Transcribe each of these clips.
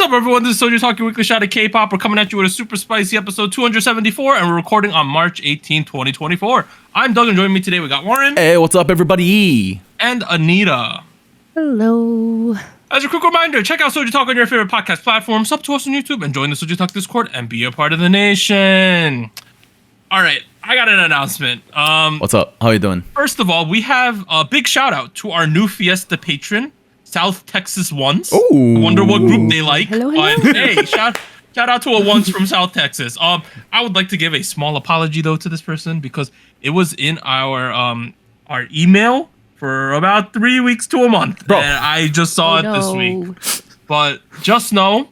up, everyone? This is SojuTalk, your weekly shot of K-pop. We're coming at you with a super spicy episode 274, and we're recording on March 18, 2024. I'm Doug, and joining me today, we got Warren. Hey, what's up, everybody? And Anita. Hello. As a quick reminder, check out SojuTalk on your favorite podcast platform, sub to us on YouTube, and join the SojuTalk Discord and be a part of the nation. All right, I got an announcement. What's up? How you doing? First of all, we have a big shout out to our new Fiesta patron, South Texas Ones. Ooh. I wonder what group they like. Hello, hello. Hey, shout out to a Ones from South Texas. I would like to give a small apology though to this person because it was in our email for about 3 weeks to a month. Bro. And I just saw it this week. But just know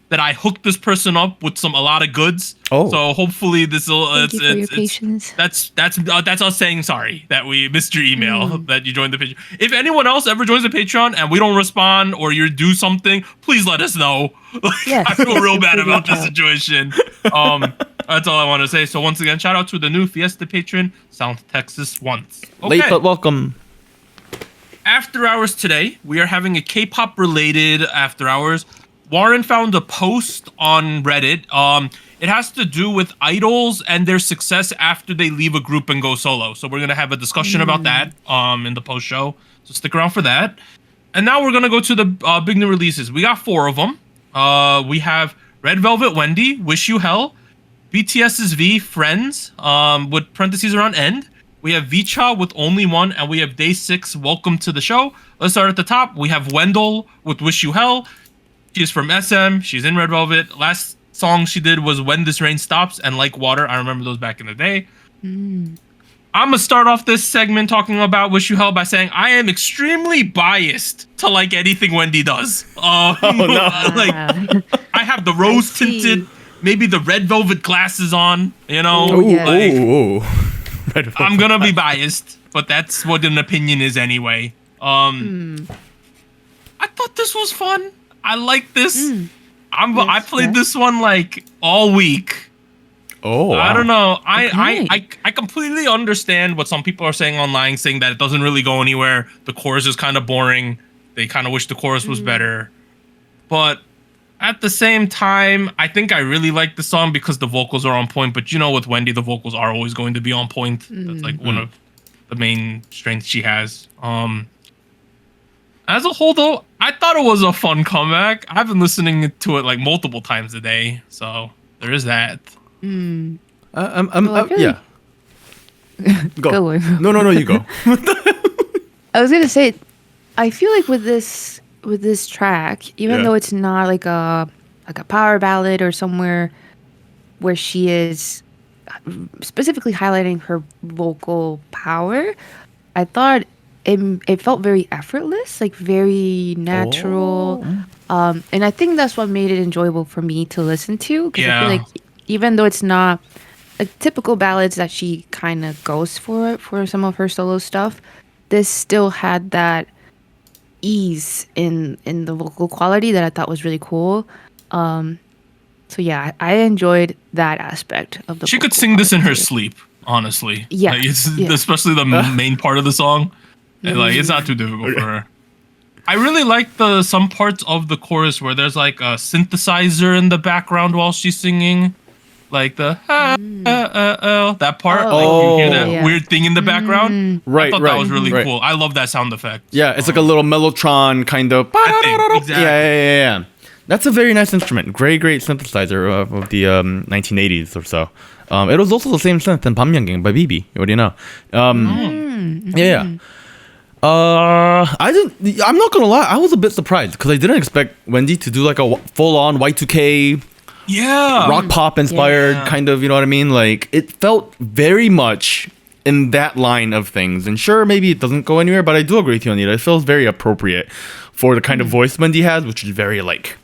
that I hooked this person up with a lot of goods. Oh. So hopefully this will. Thank you for your patience. That's us saying sorry that we missed your email that you joined the Patreon. If anyone else ever joins the Patreon and we don't respond or you do something, please let us know. Yes. I feel real bad Please about reach this out. situation. That's all I want to say. So once again, shout out to the new Fiesta patron, South Texas Once. Okay. Late but welcome. After hours today, we are having a K-pop related after hours. Warren found a post on Reddit. It has to do with idols and their success after they leave a group and go solo. So we're gonna have a discussion about that in the post show. So stick around for that. And now we're gonna go to the big new releases. We got 4 of them. We have Red Velvet Wendy, Wish You Hell, BTS's V, Friends, with parentheses around End. We have VCHA with Only One, and we have Day6, Welcome to the Show. Let's start at the top. We have Wendell with Wish You Hell. She's from SM. She's in Red Velvet. Last song she did was When This Rain Stops and Like Water. I remember those back in the day. I'm going to start off this segment talking about Wish You Hell by saying I am extremely biased to like anything Wendy does. Like I have the rose tinted, maybe the red velvet glasses on, you know. Oh, yeah. Ooh. I'm going to be biased, but that's what an opinion is anyway. I thought this was fun. I like this. I played this one like all week. Oh, wow. I don't know. Okay. I completely understand what some people are saying online, saying that it doesn't really go anywhere. The chorus is kind of boring. They kind of wish the chorus was better. But at the same time, I think I really like the song because the vocals are on point. But you know, with Wendy, the vocals are always going to be on point. That's like one of the main strengths she has. As a whole, though, I thought it was a fun comeback. I've been listening to it like multiple times a day, so there is that. Yeah. Go. Go away. No, you go. I was gonna say, I feel like with this track, even Yeah. though it's not like a power ballad or somewhere where she is specifically highlighting her vocal power, I thought it felt very effortless, like very natural. And I think that's what made it enjoyable for me to listen to. Because I feel like even though it's not like typical ballads that she kind of goes for some of her solo stuff, this still had that ease in the vocal quality that I thought was really cool. So yeah, I enjoyed that aspect of the She could vocal sing this in her quality. sleep, honestly. Yeah, Like, yeah. Especially the main part of the song. And, like, it's not too difficult for her. I really like some parts of the chorus where there's like a synthesizer in the background while she's singing, like the that part. Oh, like you hear that yeah. weird thing in the background. Right, I thought right, that was really right. cool. I love that sound effect. Yeah, it's like a little mellotron kind of. That thing, exactly. Yeah. That's a very nice instrument. Great synthesizer of the 1980s or so. It was also the same synth in 밤양갱 by BB. What do you know? Yeah. I'm not gonna lie. I was a bit surprised because I didn't expect Wendy to do like a full-on Y2K rock pop inspired kind of. You know what I mean? Like it felt very much in that line of things. And sure, maybe it doesn't go anywhere, but I do agree with you, Anita. It feels very appropriate for the kind of voice Wendy has, which is very like.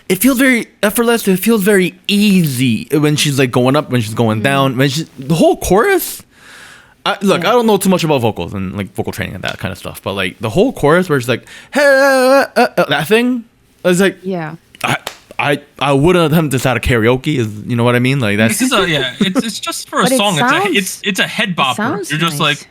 It feels very effortless. It feels very easy when she's like going up, when she's going down, the whole chorus. I don't know too much about vocals and like vocal training and that kind of stuff, but like the whole chorus where it's like, hey, that thing, I was like, Yeah. I wouldn't attempt this at a karaoke. You know what I mean? Like that's it's just for a But it song. sounds- It's a head bopper. sounds You're just nice.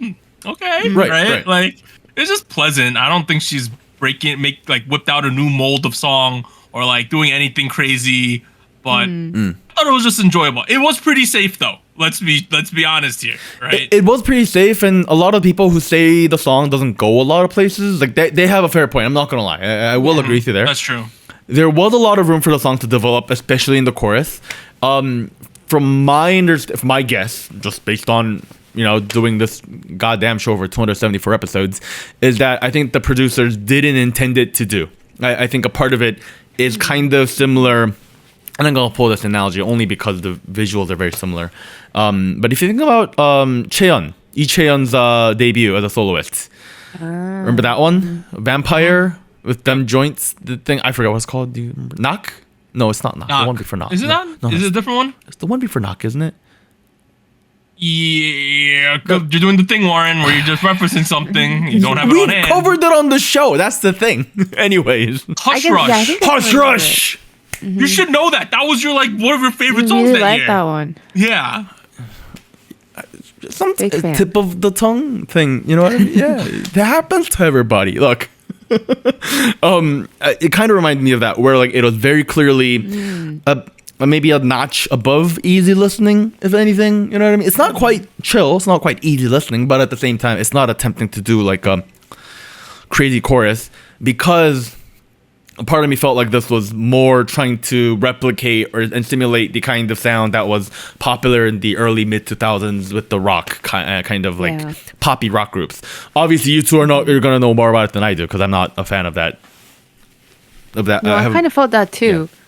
like, okay, Right. Like it's just pleasant. I don't think she's whipped out a new mold of song or like doing anything crazy. But I thought it was just enjoyable. It was pretty safe though. Let's be honest here, right? It was pretty safe, and a lot of people who say the song doesn't go a lot of places, like they have a fair point. I'm not gonna lie. I will agree with you there. That's true. There was a lot of room for the song to develop, especially in the chorus. From my guess, just based on doing this goddamn show over 274 episodes, is that I think the producers didn't intend it to do. I think a part of it is kind of similar. And I'm gonna pull this analogy only because the visuals are very similar. But if you think about Chaeyeon, Lee Chaeyeon's debut as a soloist, remember that one? Vampire with them joints. The thing I forgot what it's called. Do you remember? Knock? No, it's not Knock. The one before Knock. Is it not? No, is it a different one? It's the one before Knock, isn't it? Yeah, you're doing the thing, Warren, where you're just referencing something. You don't have it on hand. We covered it on the show. That's the thing. Anyways, Hush Rush. Hush Rush. You should know that. That was your one of your favorite songs really that year. that one. Yeah. Some tip of the tongue thing. You know what I mean? Yeah, that happens to everybody. Look. It kind of reminded me of that, where like it was very clearly maybe a notch above easy listening, if anything. You know what I mean? It's not quite chill. It's not quite easy listening, but at the same time, it's not attempting to do like a crazy chorus, because a part of me felt like this was more trying to replicate and simulate the kind of sound that was popular in the early mid 2000s with the rock kind of like poppy rock groups. Obviously, you two you're gonna know more about it than I do, because I'm not a fan of that. No, I kind of felt that too. Yeah.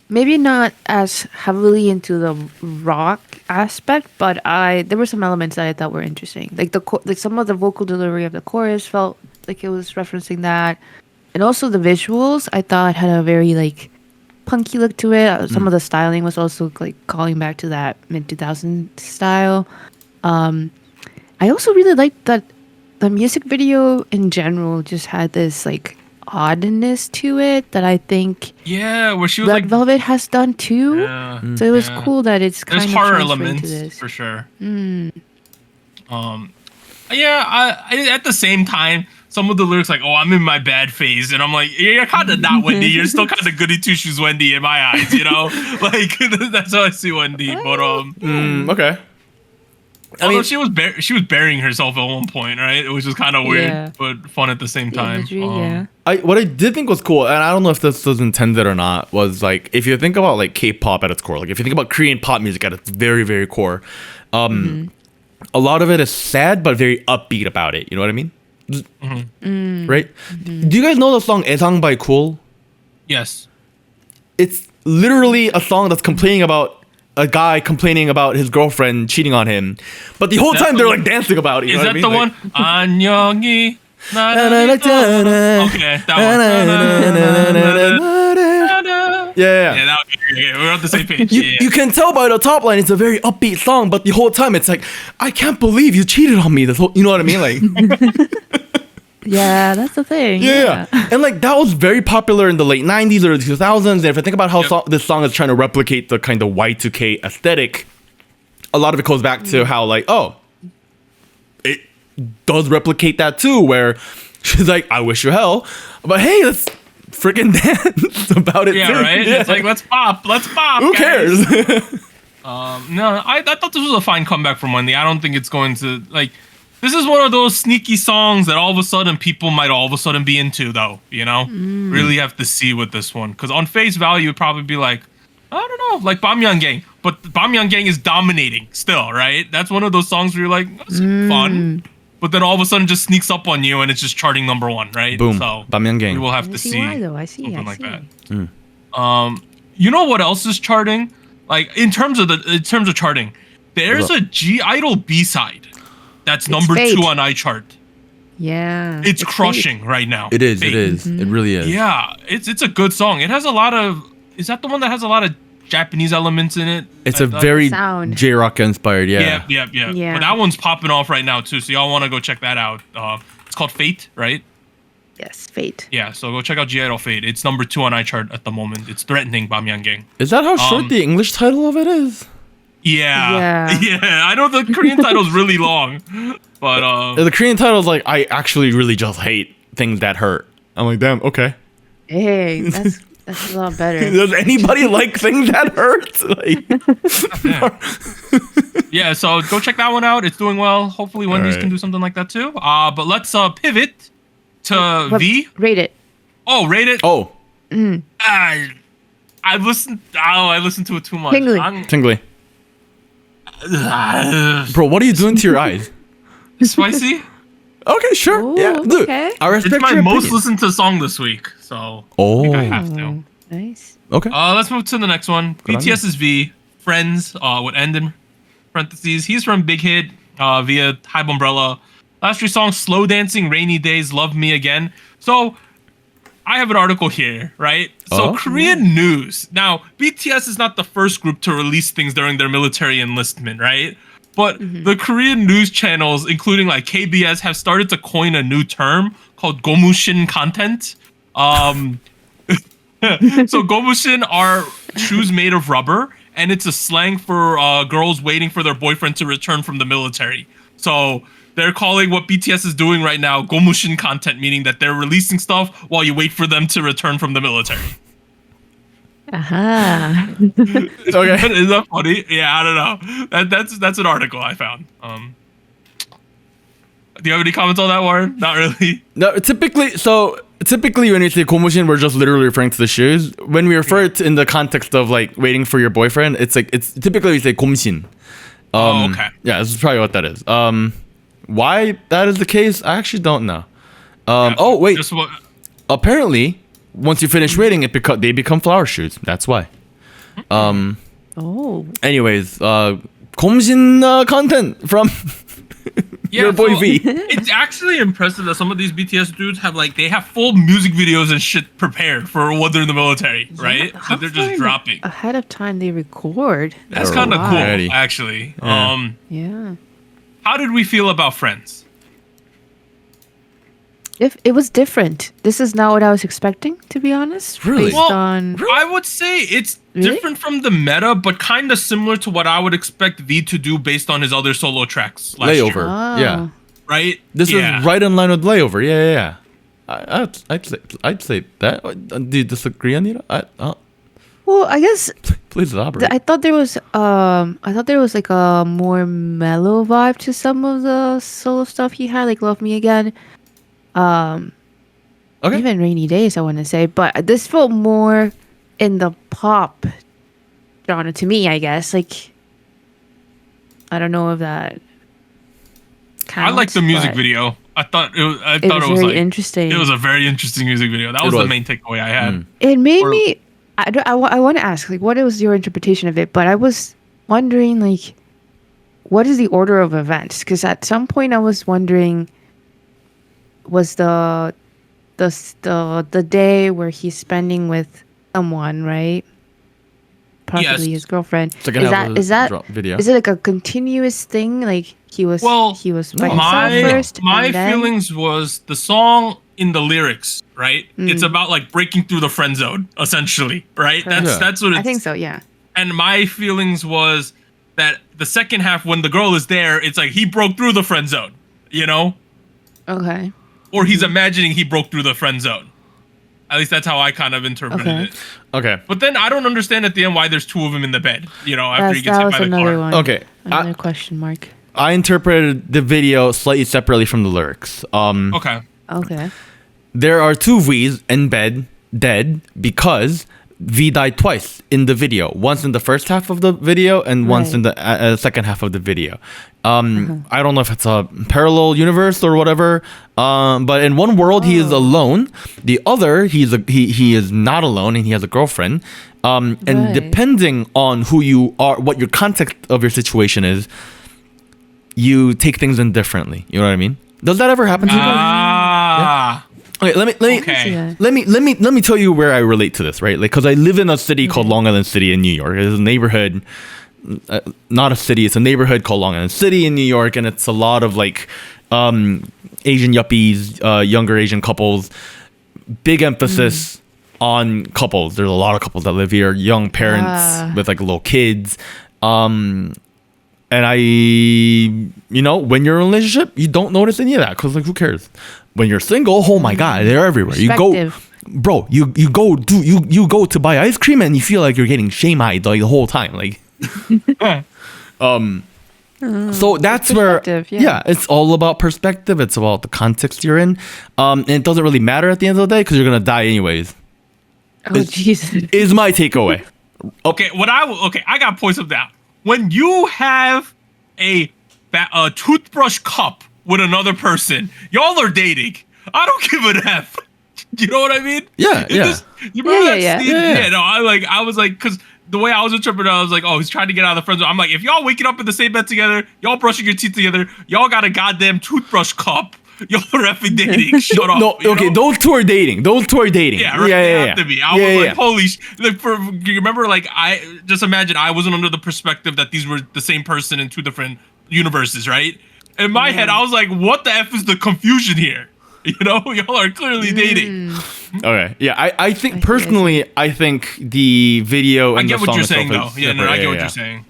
Maybe not as heavily into the rock aspect, but there were some elements that I thought were interesting. Like some of the vocal delivery of the chorus felt like it was referencing that. And also the visuals, I thought had a very like punky look to it. Some of the styling was also like calling back to that mid 2000s style. I also really liked that the music video in general just had this like oddness to it that I think where she was Red Velvet has done too. Yeah, so it was cool that it's kind There's of horror elements for sure. At the same time, some of the lyrics like, "Oh, I'm in my bad phase," and I'm like, "You're kind of not Wendy. You're still kind of goody two shoes Wendy in my eyes, you know." Like that's how I see Wendy. But okay. I mean, she was burying herself at one point, right? It was just kind of weird, but fun at the same time. What I did think was cool, and I don't know if this was intended or not, was like if you think about like K-pop at its core, like if you think about Korean pop music at its very, very core, a lot of it is sad but very upbeat about it. You know what I mean? Right? Do you guys know the song "Esang" by Cool? Yes. It's literally a song that's complaining about a guy complaining about his girlfriend cheating on him, but the whole time they're like dancing about it. Is that the one? 안녕히. Okay, that one. Yeah, we're on the same page. You can tell by the top line it's a very upbeat song, but the whole time it's like, I can't believe you cheated on me. You know what I mean? Like, yeah, that's the thing. Yeah. And like that was very popular in the late 90s or 2000s. And if I think about how this song is trying to replicate the kind of Y2K aesthetic, a lot of it goes back to how like, it does replicate that too, where she's like, I wish you hell, but hey, let's freaking dance about it. Yeah, too. right. Yeah. It's like let's pop. Who cares? No, I thought this was a fine comeback from Wendy. I don't think it's going to like. This is one of those sneaky songs that all of a sudden people might all of a sudden be into, though. You know, really have to see with this one, because on face value, it'd probably be like, I don't know, like Bamyangang, but Bamyangang is dominating still, right? That's one of those songs where you're like, that's fun. But then all of a sudden just sneaks up on you and it's just charting #1, right? Boom. So Bamyangang. We will have to see why, though. I see something like that. You know what else is charting? Like in terms of charting, there's a G-Idol B-side that's number 2 on iChart. Yeah. It's crushing right now. It is. It is. It really is. Yeah, it's a good song. It has a lot of. Is that the one that has a lot of Japanese elements in it? It's a very J-rock inspired. Yeah. But that one's popping off right now too. So y'all want to go check that out. It's called Fate, right? Yes, Fate. Yeah, so go check out G-Idol Fate. It's number 2 on iChart at the moment. It's threatening Bamyangang. Is that how short the English title of it is? Yeah. I know the Korean title's really long, but the Korean title's like I actually really just hate. things that hurt. I'm like, damn, okay. Hey, that's a lot better. Does anybody like things that hurt? Like, yeah, so go check that one out. It's doing well. Hopefully Wendy's can do something like that too. But let's pivot to V. Rate it. Oh, rate it. oh, I listened to it too much. tingly. Bro, what are you doing to your eyes? Spicy. Okay, sure. Ooh, yeah, dude. okay. I respect It's my your most opinion. listened to song this week, so I think I have to. Nice. Okay. Let's move to the next one. Good on you. BTS's V, Friends, would end in parentheses. He's from Big Hit via Hype Umbrella. Last three songs, Slow Dancing, Rainy Days, Love Me Again. So I have an article here, right? So Oh. Korean news. Now, BTS is not the first group to release things during their military enlistment, right? But the Korean news channels, including like KBS, have started to coin a new term called gomushin content. So gomushin are shoes made of rubber, and it's a slang for girls waiting for their boyfriend to return from the military. So they're calling what BTS is doing right now gomushin content, meaning that they're releasing stuff while you wait for them to return from the military. Aha. Okay. Is that funny? Yeah, I don't know. That's an article I found. Do you have any comments on that, Warren? Not really. No, typically when we say gomushin, we're just literally referring to the shoes. When we refer it in the context of like waiting for your boyfriend, it's typically we say gomsin. Okay. Yeah, this is probably what that is. Why that is the case, I actually don't know. Oh wait, Just what? apparently once you finish waiting, they become flower shoes. That's why. Oh. Anyways, gomsin content from your boy so V. It's actually impressive that some of these BTS dudes have full music videos and shit prepared for when they're in the military, right? How So they're far just dropping. ahead of time they record. That's They're kind of cool, ready. actually. Yeah. Yeah. How did we feel about Friends? If it was different. This is not what I was expecting, to be honest. Really? Based Well, on I would say it's Really? different from the meta, but kind of similar to what I would expect V to do based on his other solo tracks last Layover. year, Oh. Yeah. right? This Yeah. is right in line with Layover. Yeah. I'd say that. Do you disagree, Anita? Well, I guess Please elaborate. I thought there was like a more mellow vibe to some of the solo stuff he had, like Love Me Again. Okay. Even Rainy Days, I want to say, but this felt more in the pop genre to me, I guess. Like, I don't know if that counts. I like the music but video. I thought it was. It was very interesting. It was a very interesting music video. That was the was. main takeaway I had. It made Or- me. I want to ask, like, what was your interpretation of it? But I was wondering, like, what is the order of events? Because at some point I was wondering, was the day where he's spending with someone, right? Possibly Yes. his girlfriend. Second half of the Is that drop video. is it like a continuous thing? Like he was by himself my first. my and then- feelings was the song in the lyrics, right? It's about like breaking through the friend zone, essentially, right? Yeah. That's what it's. I think so. Yeah. And my feelings was that the second half, when the girl is there, it's like he broke through the friend zone, you know, Okay. or he's imagining he broke through the friend zone. At least that's how I kind of interpreted Okay. it. Okay. But then I don't understand at the end why there's two of them in the bed, you know, after he gets That hit was by the another car. one. Okay. Another question mark. I interpreted the video slightly separately from the lyrics. Okay. Okay. There are two V's in bed, dead, because V died twice in the video. Once in the first half of the video and once Right. in the second half of the video. I don't know if it's a parallel universe or whatever. But in one world he is alone. The other he is not alone and he has a girlfriend. And Right. depending on who you are, what your context of your situation is, you take things in differently. You know what I mean? Does that ever happen to you guys? Ah. Okay, let me Okay. Yeah. let me tell you where I relate to this, right? Like, because I live in a city called Long Island City in New York. It's a neighborhood, not a city. It's a neighborhood called Long Island City in New York, and it's a lot of like Asian yuppies, younger Asian couples. Big emphasis on couples. There's a lot of couples that live here, young parents Ah. with like little kids. And when you're in a relationship, you don't notice any of that because like who cares? When you're single, oh my god, they're everywhere. You go, bro. You go to buy ice cream and you feel like you're getting shame-eyed like the whole time. Like, so that's where it's all about perspective. It's about the context you're in, and it doesn't really matter at the end of the day because you're gonna die anyways. Oh Jesus! Is my takeaway. Okay, I got points of that. When you have a toothbrush cup with another person, y'all are dating. I don't give an F. You know what I mean? Yeah, You remember that scene? Yeah. No, I was like, because the way I was interpreting, I was like, oh, he's trying to get out of the friend zone. I'm like, if y'all waking up in the same bed together, y'all brushing your teeth together, y'all got a goddamn toothbrush cup. Y'all are effing dating. Shut up. No, okay, those two are dating. Yeah, right. They have to be. I was like, holy you remember, like, I just imagine I wasn't under the perspective that these were the same person in two different universes, right? In my head, I was like, what the F is the confusion here? You know, y'all are clearly dating. Okay, yeah, I think personally, I think the video and I get the what song you're saying, though. itself Yeah, no, I get what you're saying.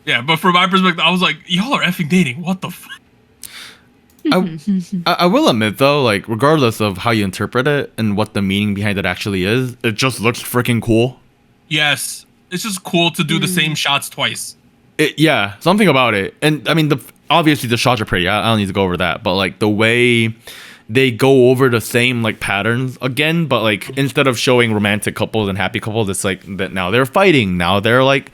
Yeah, but from my perspective, I was like, y'all are effing dating. What the fuck? I will admit though, like regardless of how you interpret it and what the meaning behind it actually is, it just looks freaking cool. Yes, it's just cool to do the same shots twice. Something about it, and I mean, obviously the shots are pretty. I don't need to go over that, but like the way they go over the same like patterns again, but like instead of showing romantic couples and happy couples, it's like that now they're fighting. Now they're like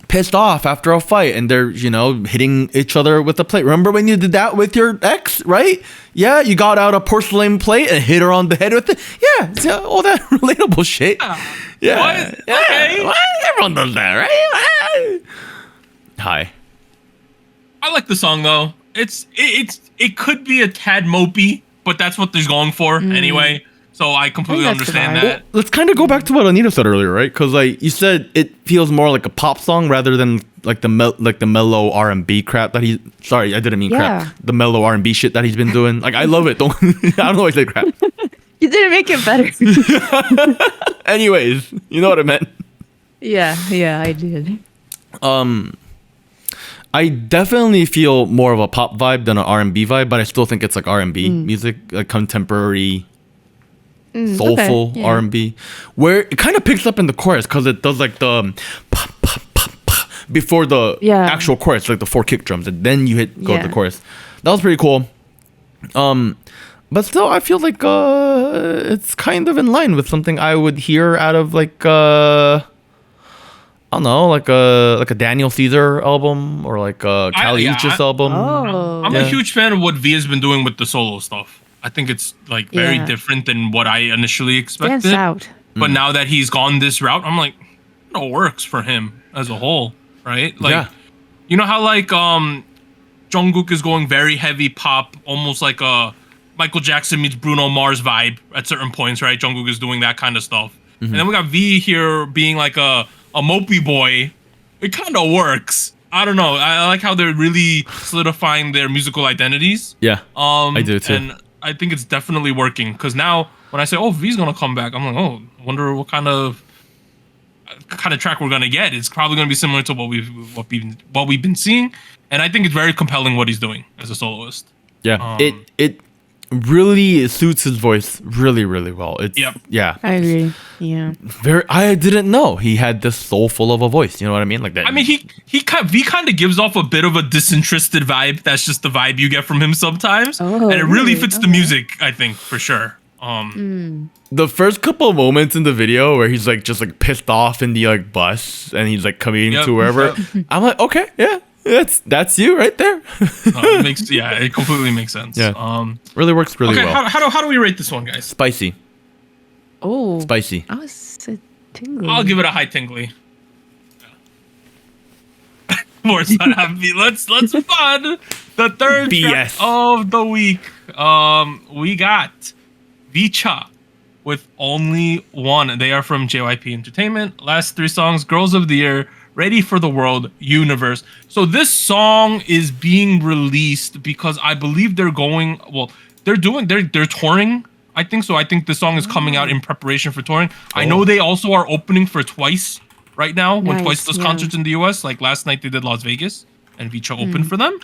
pissed off after a fight and they're hitting each other with a plate. Remember when you did that with your ex, right? Yeah, you got out a porcelain plate and hit her on the head with it. Yeah, all that relatable shit. Yeah, what? Okay. Everyone does that, right? Hi. I like the song though. It could be a tad mopey, but that's what they're going for anyway. So I completely understand that. Well, let's kind of go back to what Anita said earlier, right? Because like you said, it feels more like a pop song rather than like the mellow R&B crap that he. Sorry, I didn't mean crap. The mellow R&B shit that he's been doing. Like I love it. I don't know why I said crap. You didn't make it better. Anyways, you know what I meant. Yeah, I did. I definitely feel more of a pop vibe than an R&B vibe, but I still think it's like R&B music, like contemporary. Soulful R&B, where it kind of picks up in the chorus because it does like the pop, pop, pop, pop before the actual chorus, like the 4 kick drums, and then you go to the chorus. That was pretty cool. But still, I feel like it's kind of in line with something I would hear out of like I don't know, like a Daniel Caesar album or like a Kali Uchis album. I'm a huge fan of what Via's been doing with the solo stuff. I think it's like very different than what I initially expected. Stands out. But now that he's gone this route, I'm like, it works for him as a whole, right? Like, you know how like Jungkook is going very heavy pop, almost like a Michael Jackson meets Bruno Mars vibe at certain points, right? Jungkook is doing that kind of stuff, and then we got V here being like a mopey boy. It kind of works. I don't know. I like how they're really solidifying their musical identities. Yeah, I do too. And I think it's definitely working because now when I say, "Oh, V's gonna come back," I'm like, "Oh, wonder what kind of track we're gonna get." It's probably gonna be similar to what we've been seeing, and I think it's very compelling what he's doing as a soloist. Yeah, it really suits his voice really, really well. Yeah, I agree. Yeah, I didn't know he had this soulful of a voice. You know what I mean? Like that. I mean, V kind of gives off a bit of a disinterested vibe. That's just the vibe you get from him sometimes, and it really fits the music. I think for sure. The first couple of moments in the video where he's like just like pissed off in the like bus and he's like coming to wherever. I'm like, okay, yeah. That's you right there. It completely makes sense. Yeah. Really works really well. How do we rate this one, guys? Spicy. Oh. Spicy. I was tingly. I'll give it a high tingly. More sun happy. Let's fun. The third track of the week. We got VCHA with Only One. They are from JYP Entertainment. Last 3 songs, Girls of the Year, Ready for the World, Universe. So this song is being released because I believe they're touring. I think so. I think the song is coming out in preparation for touring. I know they also are opening for Twice right now when Nice, Twice does yeah. concerts in the US. Like last night they did Las Vegas and VCHA opened for them.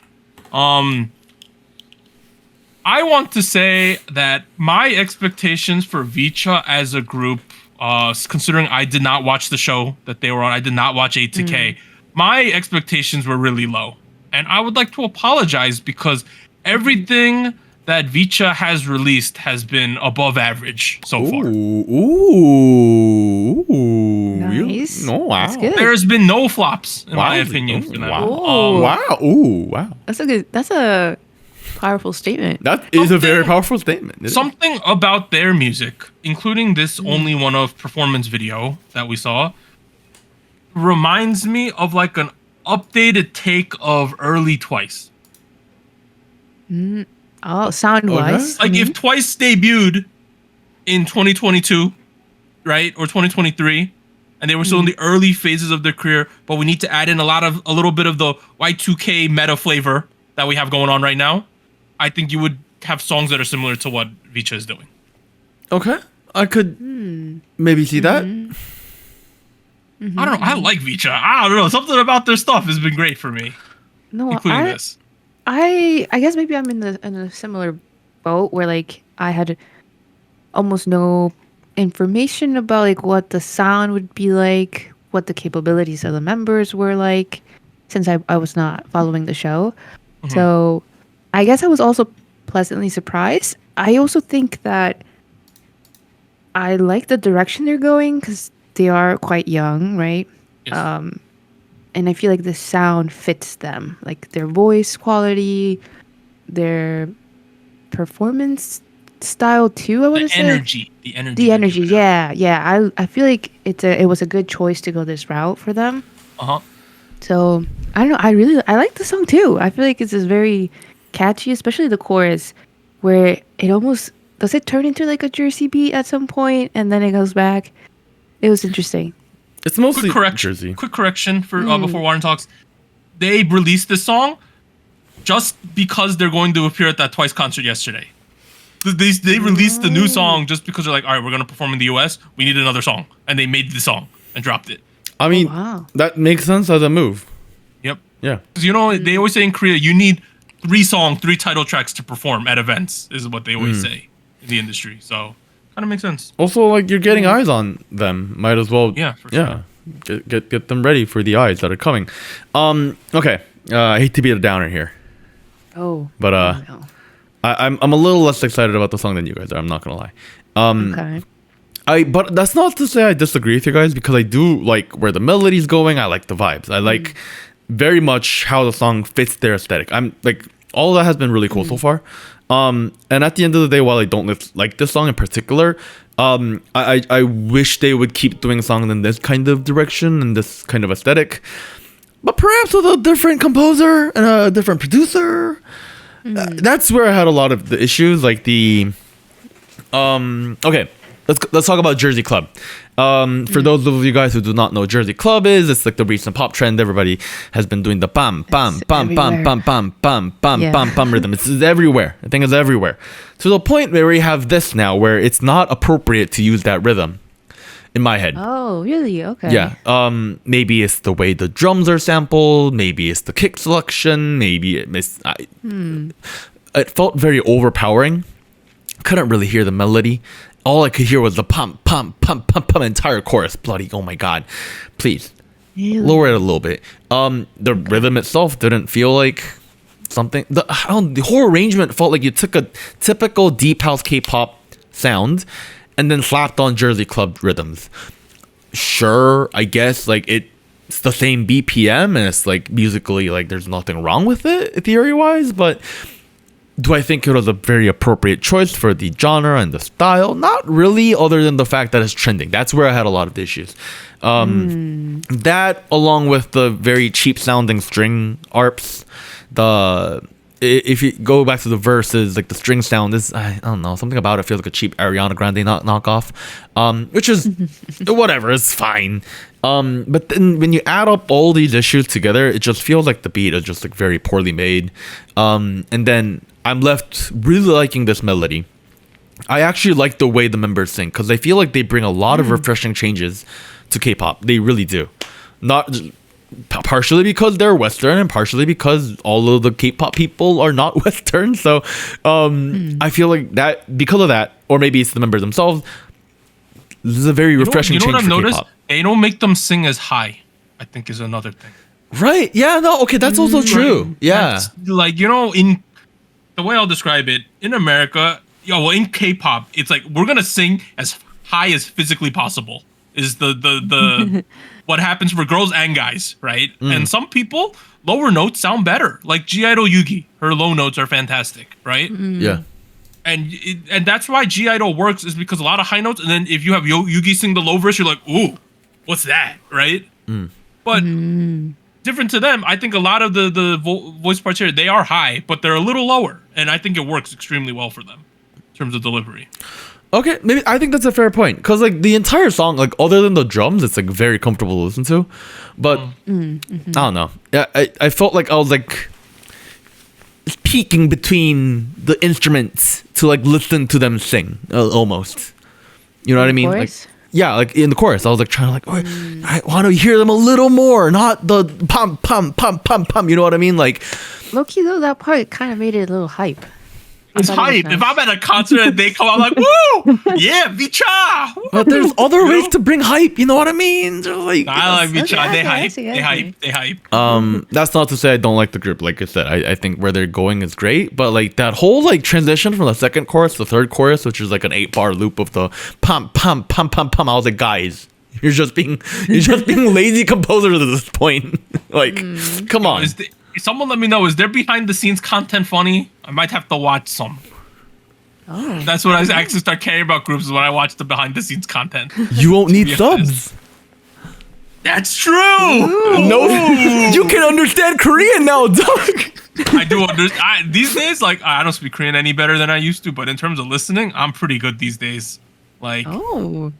I want to say that my expectations for VCHA as a group, considering I did not watch the show that they were on, I did not watch A2K, my expectations were really low. And I would like to apologize because everything that VCHA has released has been above average so far. Nice. Oh, wow. That's good. There's been no flops, in my opinion, for them. Wow. That's a powerful statement. That is a very powerful statement. Something about their music, including this only one of performance video that we saw, reminds me of like an updated take of early Twice. Oh, sound wise. Like if Twice debuted in 2022, right, or 2023, and they were still in the early phases of their career, but we need to add in a little bit of the Y2K meta flavor that we have going on right now, I think you would have songs that are similar to what VCHA is doing. Okay, I could maybe see that. I don't know. I like VCHA. I don't know. Something about their stuff has been great for me, including this. I guess maybe I'm in a similar boat where like I had almost no information about like what the sound would be like, what the capabilities of the members were like, since I was not following the show. So I guess I was also pleasantly surprised. I also think that I like the direction they're going because they are quite young, right? Yes. And I feel like the sound fits them, like their voice quality, their performance style too. I want to say The energy. Yeah. I feel like it was a good choice to go this route for them. So I don't know. I like the song too. I feel like it's just very catchy, especially the chorus, where it almost does it turn into like a Jersey beat at some point, and then it goes back. It was interesting. It's mostly Jersey. Quick correction for before Warren talks. They released this song just because they're going to appear at that Twice concert yesterday. They released the new song just because they're like, all right, we're going to perform in the US. We need another song. And they made the song and dropped it. I mean, that makes sense as a move. Yep. Yeah. Because, they always say in Korea, you need 3 title tracks to perform at events, is what they always say in the industry. So, kind of makes sense. Also, like, you're getting eyes on them. Might as well. Yeah, for sure. Get them ready for the eyes that are coming. Okay. I hate to be a downer here. But no. I'm a little less excited about the song than you guys are. I'm not gonna lie. Okay. But that's not to say I disagree with you guys, because I do like where the melody's going. I like the vibes. I like very much how the song fits their aesthetic. I'm like, all of that has been really cool so far. And at the end of the day, while I don't like this song in particular, I wish they would keep doing songs in this kind of direction and this kind of aesthetic, but perhaps with a different composer and a different producer. That's where I had a lot of the issues, like the okay, let's talk about Jersey Club. For those of you guys who do not know what Jersey Club is, it's like the recent pop trend. Everybody has been doing the bam bam bam bam bam bam bam bam bam bam rhythm. It's everywhere. I think it's everywhere, to the point where we have this now where it's not appropriate to use that rhythm in my head. Oh, really? Okay. Yeah. Maybe it's the way the drums are sampled. Maybe it's the kick selection. Maybe it felt very overpowering. Couldn't really hear the melody. All I could hear was the pump, pump, pump, pump, pump, entire chorus. Bloody, oh my god. Please, lower it a little bit. The rhythm itself didn't feel like something. The whole arrangement felt like you took a typical deep house K-pop sound and then slapped on Jersey Club rhythms. Sure, I guess like it's the same BPM and it's like musically like there's nothing wrong with it theory-wise, but do I think it was a very appropriate choice for the genre and the style? Not really, other than the fact that it's trending. That's where I had a lot of issues. That, along with the very cheap sounding string arps, if you go back to the verses, like the string sound is, I don't know, something about it feels like a cheap Ariana Grande knockoff, which is whatever, it's fine. But then when you add up all these issues together, it just feels like the beat is just like very poorly made. And then I'm left really liking this melody. I actually like the way the members sing, because I feel like they bring a lot of refreshing changes to K-pop. They really do. Not partially because they're Western and partially because all of the K-pop people are not Western. So I feel like that because of that, or maybe it's the members themselves. This is a very refreshing change for K-pop. They don't make them sing as high, I think, is another thing. Right. Yeah. No. Okay. That's also true. Right. Yeah. That's, like, in the way I'll describe it, in America, in K-pop, it's like we're gonna sing as high as physically possible. Is the what happens for girls and guys, right? And some people lower notes sound better. Like G-Idol Yugi, her low notes are fantastic, right? Yeah. And that's why G-Idol works, is because a lot of high notes, and then if you have Yugi sing the low verse, you're like, ooh, what's that, right? But different to them, I think a lot of the voice parts here, they are high, but they're a little lower, and I think it works extremely well for them in terms of delivery. Okay, maybe I think that's a fair point, because like the entire song, like other than the drums, it's like very comfortable to listen to. But I don't know. Yeah, I felt like I was like peeking between the instruments to like listen to them sing almost. You know what I mean? Chorus? Like, yeah, like in the chorus, I was like trying to like, oh, I want to hear them a little more, not the pump, pump, pump, pump, pump. You know what I mean? Like, Low key though, that part kind of made it a little hype. It's hype. If I'm at a concert and they come out, I'm like, woo! Yeah, VCHA! but there's other ways to bring hype. You know what I mean? Like, I like VCHA. Okay, They okay, hype. I see. They hype. That's not to say I don't like the group. Like I said, I think where they're going is great. But like that whole like transition from the second chorus to the third chorus, which is like an 8-bar loop of the pump, pump, pump, pump, pump. I was like, guys, you're just being lazy composers at this point. Like, come on. Someone let me know, is there behind the scenes content funny? I might have to watch some. Oh. That's when I actually start caring about groups, is when I watch the behind the scenes content. You won't need Be subs. That's true! No, you can understand Korean now, dog. I do understand. These days, like, I don't speak Korean any better than I used to, but in terms of listening, I'm pretty good these days. Like, Oh.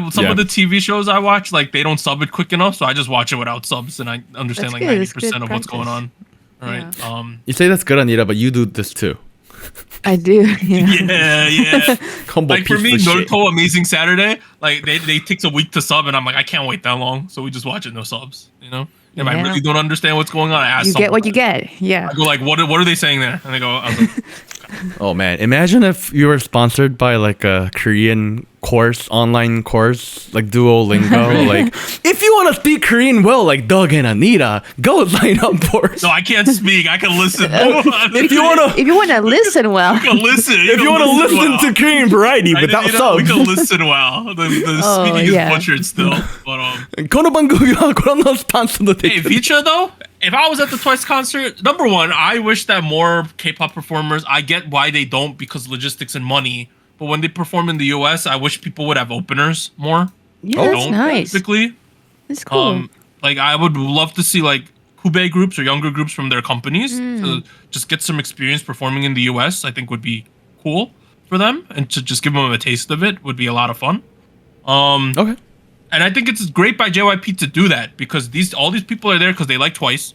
some of the TV shows I watch, like, they don't sub it quick enough, so I just watch it without subs, and I understand That's like good. That's 90% good of what's going on. practice. All right. You say that's good, Anita, but you do this too. I do. Yeah. Humble Like for piece me, of shit. Naruto Amazing Saturday, like they takes a week to sub, and I'm like, I can't wait that long, so we just watch it no subs. You know, if I Yeah. really don't understand what's going on, I ask. You get what someone. you get. Yeah. I go like, what are they saying there? And they go, I was like, Oh man, imagine if you were sponsored by like a Korean online course, like Duolingo. Like, if you want to speak Korean well, like Doug and Anita, go sign up for it. no, I can't speak. I can listen. If you want to, If you want to listen well. I can listen. if you want to listen to Korean variety Right, without we subs. can listen well. The Oh, speaking yeah. is butchered still. But この番組はご覧のスタンスの提 hey, 供 VCHA though, if I was at the Twice concert, number one, I wish that more K-pop performers. I get why they don't, because logistics and money. But when they perform in the US, I wish people would have openers more. Yeah, They that's don't, nice. Typically, That's cool. like I would love to see like Hubei groups or younger groups from their companies to just get some experience performing in the US. I think would be cool for them, and to just give them a taste of it would be a lot of fun. Okay. And I think it's great by JYP to do that, because all these people are there because they like Twice,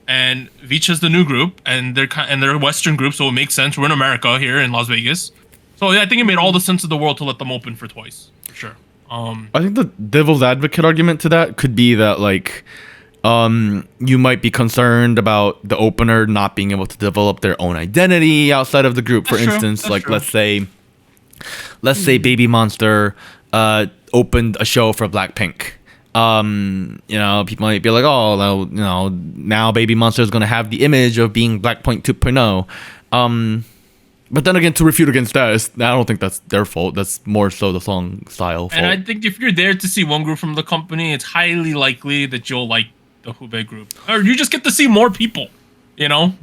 and VCHA's the new group, and they're a Western group, so it makes sense. We're in America here in Las Vegas, so yeah, I think it made all the sense of the world to let them open for Twice, for sure. I think the devil's advocate argument to that could be that like you might be concerned about the opener not being able to develop their own identity outside of the group. For That's true. instance, That's like true. let's say Baby Monster opened a show for Blackpink. You know, people might be like, oh, well, you know, now Baby Monster is going to have the image of being Blackpink 2.0. But then again, to refute against that, I don't think that's their fault. That's more so the song style fault. And I think if you're there to see one group from the company, it's highly likely that you'll like the Hubei group, or you just get to see more people. You know,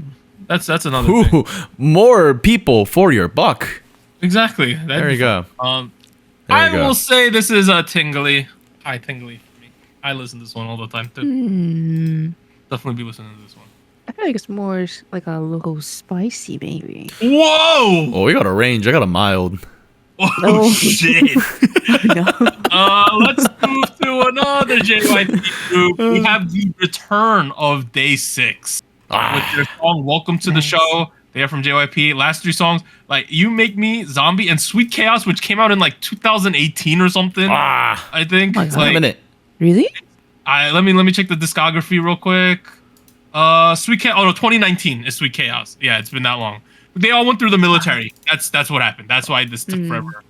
that's another thing. Ooh, more people for your buck. Exactly. There you go. I There you go. will say this is a tingly for me. I listen to this one all the time too. Definitely be listening to this one. I feel like it's more like a little spicy, maybe. Whoa! Oh, we got a range. I got a mild. Oh shit! No. Let's move to another JYP group. We have the return of Day6 with their song "Welcome to the Show." They are from JYP. Last 3 songs, like "You Make Me," "Zombie," and "Sweet Chaos," which came out in like 2018 or something. I think. my It's God. Wait a like, minute. Really? Let me check the discography real quick. Sweet Chaos. Oh no, 2019 is Sweet Chaos. Yeah, it's been that long. They all went through the military. That's what happened. That's why this took forever.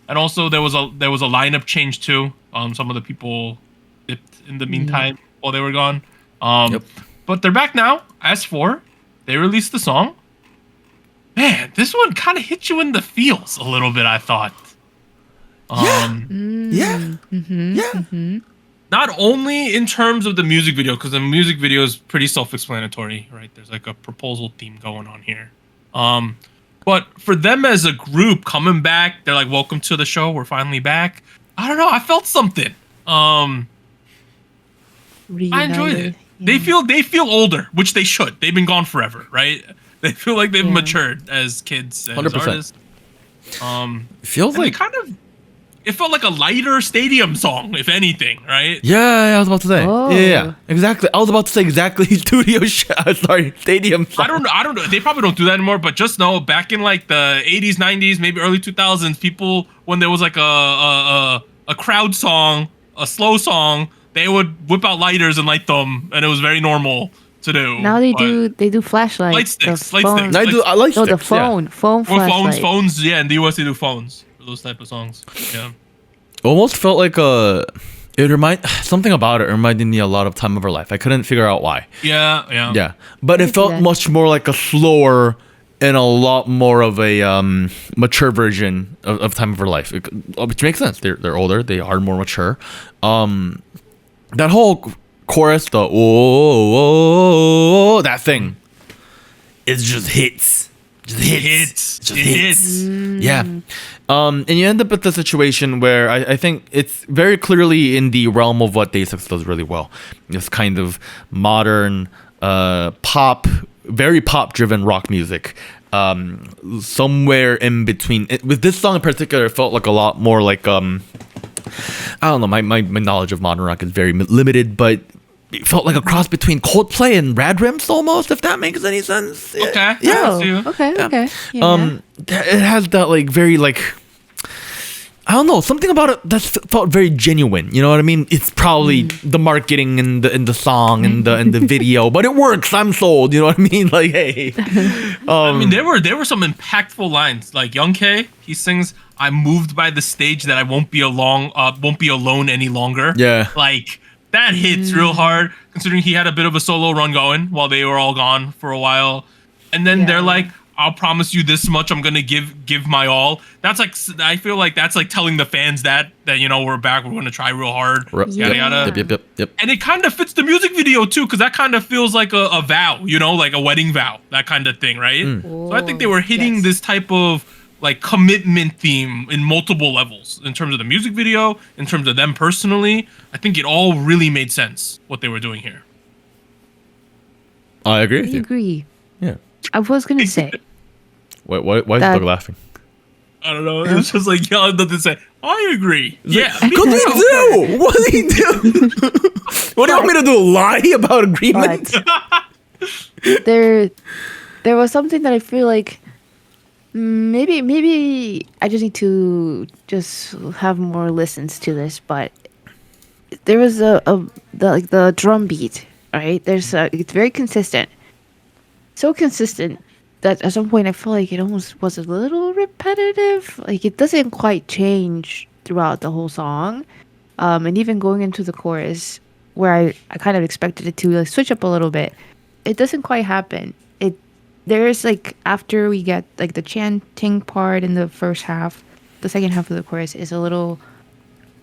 And also there was a lineup change too. Some of the people dipped in the meantime while they were gone. But they're back now. As for, they released the song. Man, this one kind of hit you in the feels a little bit, I thought. Not only in terms of the music video, because the music video is pretty self-explanatory, right? There's like a proposal theme going on here. But for them as a group coming back, they're like, welcome to the show. We're finally back. I don't know. I felt something. I enjoyed it. Yeah. They feel older, which they should. They've been gone forever, right? They feel like they've matured as kids and 100%. As artists. Feels like it felt like a lighter stadium song, if anything, right? Yeah, I was about to say. Oh. Yeah, exactly. I was about to say exactly stadium song. I don't know. They probably don't do that anymore, but just know back in like the 80s, 90s, maybe early 2000s, people, when there was like a crowd song, a slow song, they would whip out lighters and light them, and it was very normal to do. Now they do flashlights. Light sticks. I like the phone flashlight. Phones, yeah, in the US they do phones. Those type of songs. Yeah. Almost felt like something about it reminded me a lot of Time of Our Life. I couldn't figure out why. Yeah. But it felt much more like a slower and a lot more of a mature version of Time of Our Life, which makes sense. They're older. They are more mature. That whole chorus, the oh, that thing, it just hits. Just hits. Yeah. And you end up with the situation where I think it's very clearly in the realm of what Day6 does really well. This kind of modern pop, very pop-driven rock music. Somewhere in between. With this song in particular, it felt like a lot more like I don't know. My knowledge of modern rock is very limited, but it felt like a cross between Coldplay and Radrims almost, if that makes any sense. Okay. Yeah. Okay. Yeah. It has that like very like, I don't know, something about it that felt very genuine. You know what I mean? It's probably the marketing and the song and the video, but it works. I'm sold. You know what I mean? Like, hey. I mean, there were some impactful lines. Like Young K, he sings, "I'm moved by the stage that I won't be alone any longer." Yeah. Like that hits real hard, considering he had a bit of a solo run going while they were all gone for a while, and then they're like, I'll promise you this much. I'm gonna give my all. That's like, I feel like that's like telling the fans that you know we're back. We're gonna try real hard. Yada yada. Yep. And it kind of fits the music video too, because that kind of feels like a vow, you know, like a wedding vow, that kind of thing, right? So I think they were hitting this type of like commitment theme in multiple levels, in terms of the music video, in terms of them personally. I think it all really made sense what they were doing here. I agree with you. Agree. Yeah. I was gonna say. Why is Doug laughing? I don't know. It was just like y'all had nothing to say. I agree. Yeah. What do you do? What do you do? What do you want me to do? Lie about agreement? There was something that I feel like maybe I just need to just have more listens to this, but there was the drum beat, right? It's very consistent. So consistent that at some point I feel like it almost was a little repetitive. Like it doesn't quite change throughout the whole song. And even going into the chorus, where I kind of expected it to like switch up a little bit, it doesn't quite happen. There's like, after we get like the chanting part in the first half, the second half of the chorus is a little,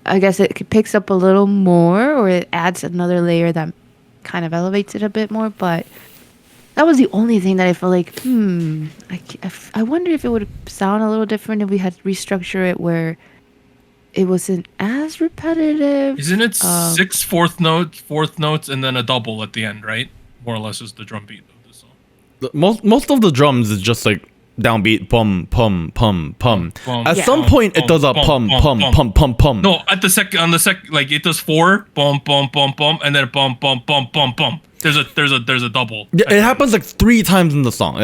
I guess it picks up a little more, or it adds another layer that kind of elevates it a bit more. But that was the only thing that I felt like, I wonder if it would sound a little different if we had to restructure it where it wasn't as repetitive. Isn't it 6 fourth notes, and then a double at the end, right? More or less is the drum beat of this song. Most of the drums is just like downbeat, pum pum pum pum. At some point, it does a pum pum pum pum pum. No, on the second, like it does 4 bum bum bum bum, and then bum bum bum bum bum. There's a double. Yeah, it happens like 3 times in the song.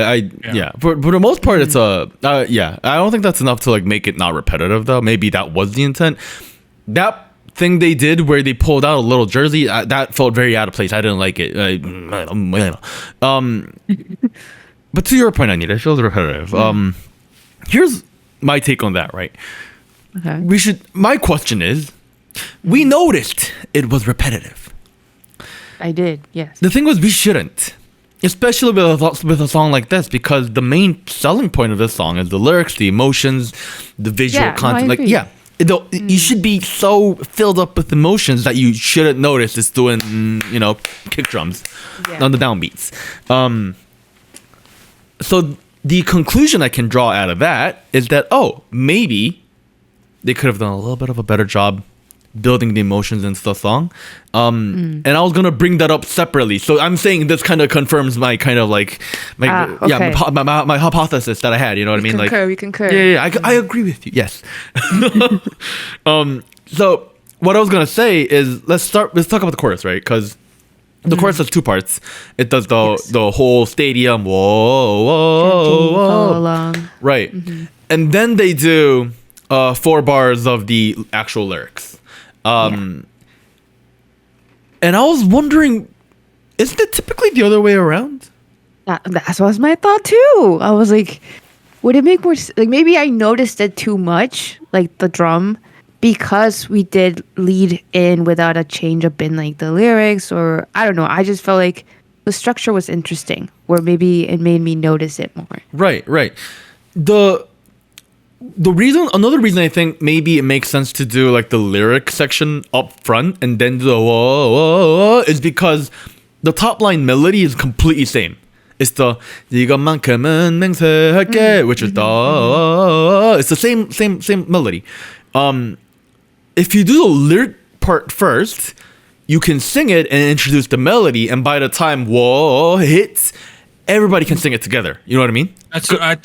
For the most part, it's I don't think that's enough to like make it not repetitive though. Maybe that was the intent. That thing they did where they pulled out a little jersey, that felt very out of place. I didn't like it. But to your point, Anita, it feels repetitive. Here's my take on that, right? Okay. My question is, we noticed it was repetitive. I did, yes. The thing was, we shouldn't. Especially with a song like this, because the main selling point of this song is the lyrics, the emotions, the visual content. You should be so filled up with emotions that you shouldn't notice it's doing, kick drums on the downbeats. So the conclusion I can draw out of that is that, maybe they could have done a little bit of a better job building the emotions into the song. And I was gonna bring that up separately. So I'm saying this kind of confirms my kind of my hypothesis that I had. You know what I mean? We concur. Yeah. I agree with you. Yes. So what I was gonna say is let's talk about the chorus, right? Because the chorus has two parts. It does the whole stadium. Whoa, whoa, follow along. Right. And then they do 4 bars of the actual lyrics. And I was wondering, isn't it typically the other way around? That was my thought too. I was like, would it make more maybe I noticed it too much, like the drum, because we did lead in without a change up in like the lyrics, or I don't know. I just felt like the structure was interesting, or maybe it made me notice it more. Right. Another reason I think maybe it makes sense to do like the lyric section up front and then do the whoa, whoa, whoa, is because the top line melody is completely same. It's the 이것만큼은 맹세할게, which is the it's the same melody. If you do the lyric part first, you can sing it and introduce the melody, and by the time whoa hits, everybody can sing it together. You know what I mean? That's what I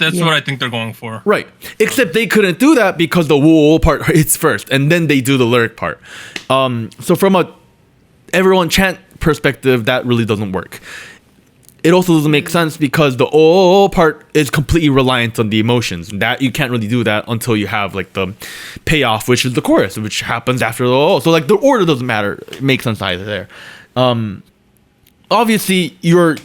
think they're going for. Right. Except they couldn't do that because the whoa part hits first, and then they do the lyric part. So from a everyone chant perspective, that really doesn't work. It also doesn't make sense because the oh part is completely reliant on the emotions. That you can't really do that until you have like the payoff, which is the chorus, which happens after the oh. So like the order doesn't matter. It makes sense either there. Obviously,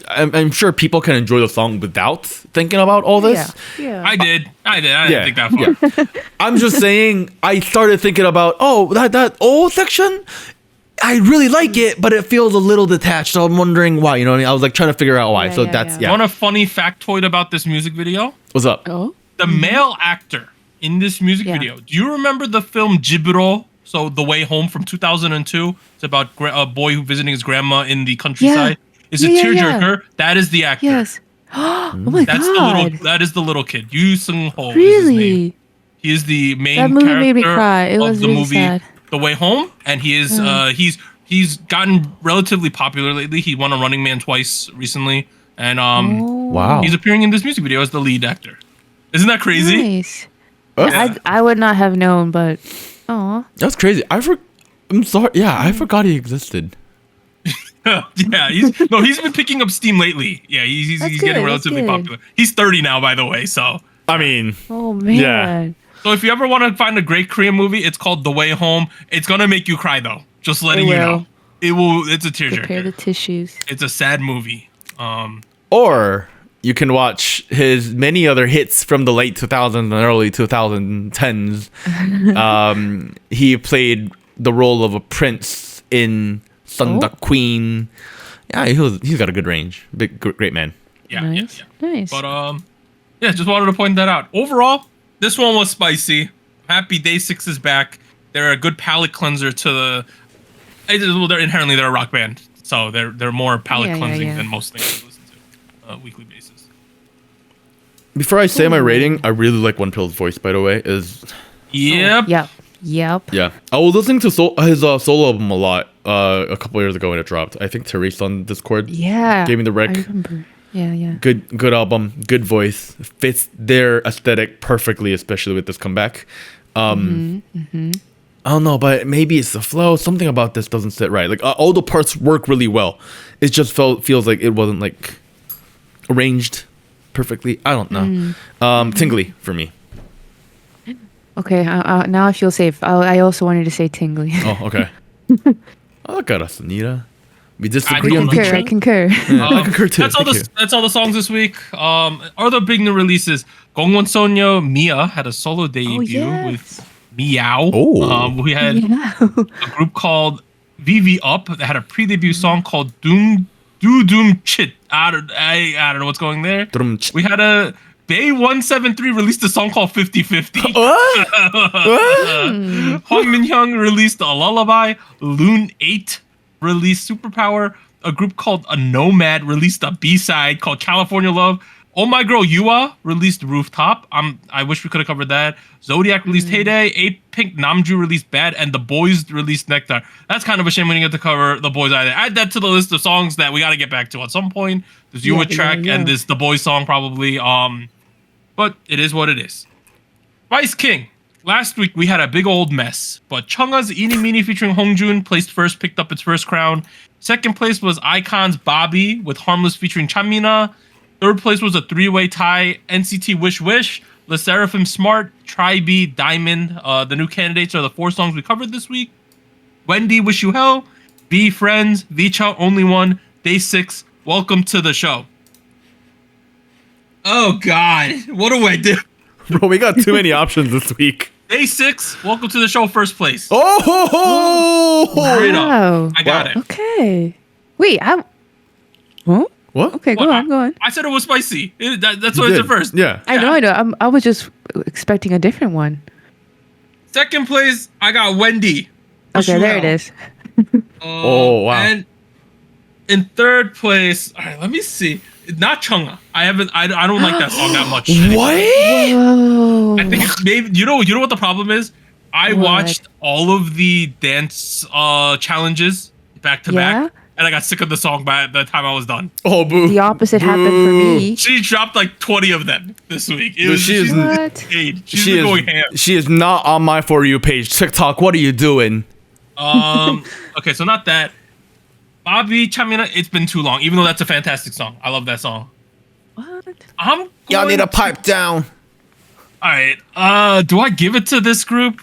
I'm sure people can enjoy the song without thinking about all this. Yeah. I did. I didn't think that far. Yeah. I'm just saying, I started thinking about, that old section, I really like it, but it feels a little detached. So I'm wondering why, you know what I mean? I was like trying to figure out why. You want a funny factoid about this music video? What's up? Oh. The male actor in this music video. Do you remember the film Jiburo? So The Way Home from 2002. It's about a boy who visiting his grandma in the countryside. It's a tearjerker. That is the actor. Yes. Oh my god. That is the little kid. Yu Sung Ho. Really? Is his name. He is the main that movie character made me cry. It of was the really movie sad. The Way Home, and he is he's gotten relatively popular lately. He won a Running Man twice recently, and wow, he's appearing in this music video as the lead actor. Isn't that crazy? Nice. I would not have known, but that's crazy. I'm sorry. Yeah, I forgot he existed. Yeah, he's been picking up steam lately. Yeah, he's getting relatively popular. He's 30 now, by the way. So I mean, oh man. Yeah. So if you ever want to find a great Korean movie, it's called The Way Home. It's gonna make you cry though. Just letting you know. It will. It's a tearjerker. Prepare the tissues. It's a sad movie. Or you can watch his many other hits from the late 2000s and early 2010s. He played the role of a prince in Sundak Queen. Yeah, he's got a good range. Great man. Yeah, nice. Nice. But just wanted to point that out. Overall, this one was spicy. Happy Day6 is back. They're a good palate cleanser to the. Well, they're a rock band, so they're more palate cleansing than most things I listen to on a weekly basis. Before I say my rating, I really like One Pill's voice. By the way, Yep. Yeah, I was listening to his solo album a lot a couple years ago when it dropped. I think Therese on Discord gave me the rec. I remember. Yeah. Good album, good voice, fits their aesthetic perfectly, especially with this comeback. I don't know, but maybe it's the flow. Something about this doesn't sit right. Like all the parts work really well. It just feels like it wasn't like arranged perfectly. I don't know. Tingly for me. Okay, now I feel safe. I also wanted to say tingly. Oh, okay. 알았습니다. We disagree I on concur. VCHA. I concur. Yeah, I concur too. That's all Thank you. that's all the songs this week. Other big new releases. Gongwon Sonyo Mia had a solo debut yes. with Meow. Oh. We had Yeah. a group called VV Up that had a pre-debut song called Doom Chit. I don't know what's going there. We had a Day173 released a song called 50/50. Hwang Min-hyung released a lullaby. Loon 8 released Superpower. A group called A Nomad released a B-side called California Love. Oh My Girl Yua released Rooftop. I wish we could have covered that. Zodiac released Heyday. Pink Namju released Bad. And The Boys released Nectar. That's kind of a shame we didn't get to cover The Boys either. Add that to the list of songs that we got to get back to at some point. There's Yua track and this The Boys song probably. But it is what it is. Vice King. Last week we had a big old mess, but Chungha's Eeny Meeny featuring Hongjun placed first, picked up its first crown. Second place was iKON's Bobby with Harmless featuring Chanmina. Third place was a three-way tie, NCT Wish Wish, Le Seraphim Smart, Try B, Diamond. The new candidates are the 4 songs we covered this week. Wendy, Wish You Hell, B, Friends, VCHA, Only One, Day6. Welcome to the show. Oh God, what do I do? Bro, we got too many options this week. Day6, welcome to the show, first place. Oh! Straight Wow. up. I got it. Okay. Wait, Huh? What? Okay, go on. I said it was spicy. That's You what I did. said first. Yeah. I know. I was just expecting a different one. Second place, I got Wendy. Okay, there it is. Oh, wow. And in third place, all right, let me see. Not Chungha. I don't like that song that much. What? Whoa. I think it's maybe you know what the problem is? I What? watched all of the dance challenges back to Yeah? back, and I got sick of the song by the time I was done. Oh, boo. The opposite happened for me. She dropped like 20 of them this week. Dude, She's What? been She going ham. she is not on my For You page. TikTok, what are you doing? Okay, so not that. Bobby Chamina, it's been too long. Even though that's a fantastic song, I love that song. What? I'm Y'all need going to pipe down. All right. Do I give it to this group?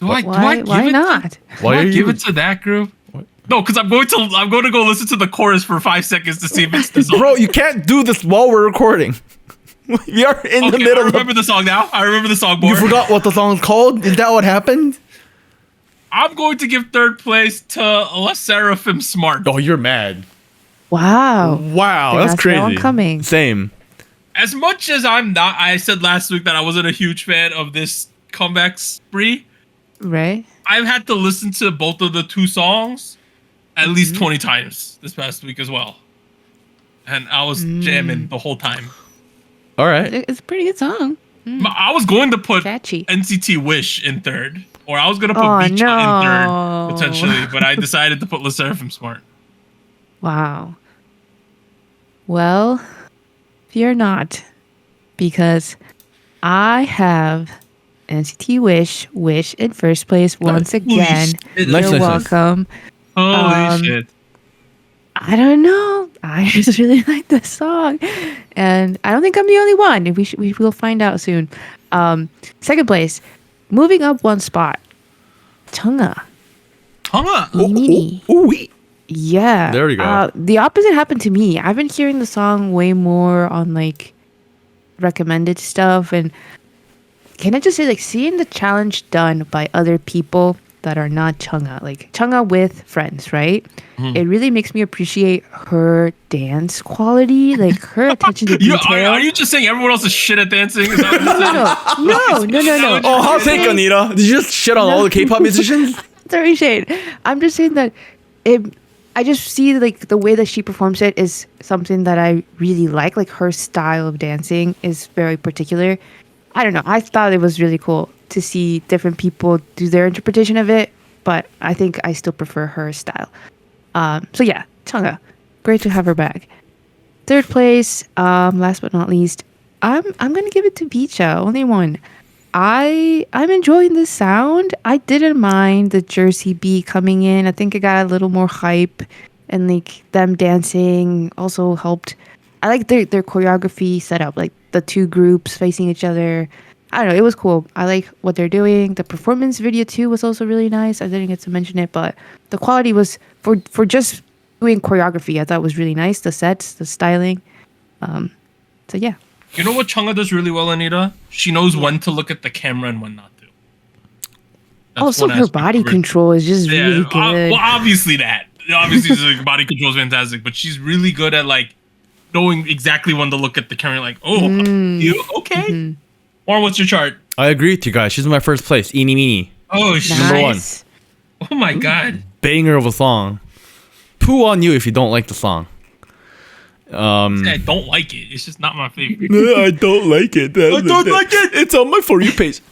Do I Why not? Why are you give it to that group? What? No, because I'm going to go listen to the chorus for 5 seconds to see if it's the song. Bro, you can't do this while we're recording. We are in the Okay, middle I remember the song now. I remember the song more. You forgot what the song's called? Is that what happened? I'm going to give third place to Le Seraphim Smart. Oh, you're mad. Wow. Wow, Did that's not see that one crazy. coming. Same. As much as I said last week that I wasn't a huge fan of this comeback spree. Right? I've had to listen to both of the 2 songs at least 20 times this past week as well. And I was jamming the whole time. All right. It's a pretty good song. I was going to put Catchy. NCT Wish in third. Or I was going to put Oh, VCHA in no. third, potentially. But I decided to put Le Seraphim Smart. Wow. Well, fear not, because I have NCT Wish in first place once again. shit. Nice, You're nice. welcome. Holy shit. I don't know. I just really like this song, and I don't think I'm the only one. We will find out soon. Second place, moving up one spot, Chungha. Chungha. Nini. Yeah. There we go. The opposite happened to me. I've been hearing the song way more on like recommended stuff, and can I just say, like, seeing the challenge done by other people that are not Chungha, like Chungha with friends, right? It really makes me appreciate her dance quality, like her attention to detail. Are you just saying everyone else is shit at dancing? Is that what you're saying? No. Oh, hot take, Anita. Did you just shit on all the K-pop musicians? Sorry, Shade. I'm just saying that I just see like the way that she performs it is something that I really like. Like her style of dancing is very particular. I don't know. I thought it was really cool to see different people do their interpretation of it, but I think I still prefer her style. So yeah, Chungha, great to have her back. Third place, last but not least, I'm gonna give it to VCHA. Only one. I'm enjoying the sound. I didn't mind the Jersey beat coming in. I think it got a little more hype, and like them dancing also helped. I like their choreography setup, like the 2 groups facing each other. I don't know. It was cool. I like what they're doing. The performance video too was also really nice. I didn't get to mention it, but the quality was for just doing choreography. I thought was really nice. The sets, the styling. So yeah. You know what Chungha does really well, Anita? She knows when to look at the camera and when not to. Also, her body control is just really good. Well, obviously that. Obviously, her body control is fantastic, but she's really good at like knowing exactly when to look at the camera. Like, oh, you okay? Mm-hmm. Warren, what's your chart? I agree with you guys. She's in my first place. Eeny Meeny. Oh, shit. Number one. Oh my god. Banger of a song. Poo on you if you don't like the song. I don't like it. It's just not my favorite. I don't like it. I don't like it. It's on my For You page.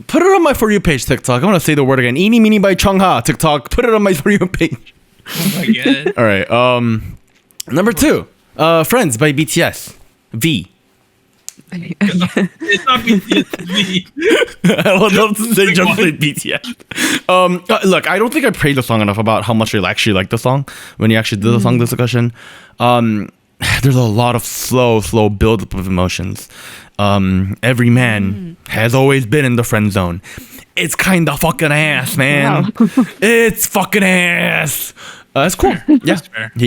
Put it on my For You page, TikTok. I want to say the word again. Eeny Meeny by Chungha. TikTok. Put it on my For You page. Oh my god. All right. Number 2. Friends by BTS. V. It's not BTS. V. I would love to say just say BTS. Look, I don't think I prayed the song enough about how much I actually like the song when you actually did the song discussion. There's a lot of slow build-up of emotions. Every man has always been in the friend zone. It's kind of fucking ass, man. Wow. It's fucking ass. That's cool. Yeah,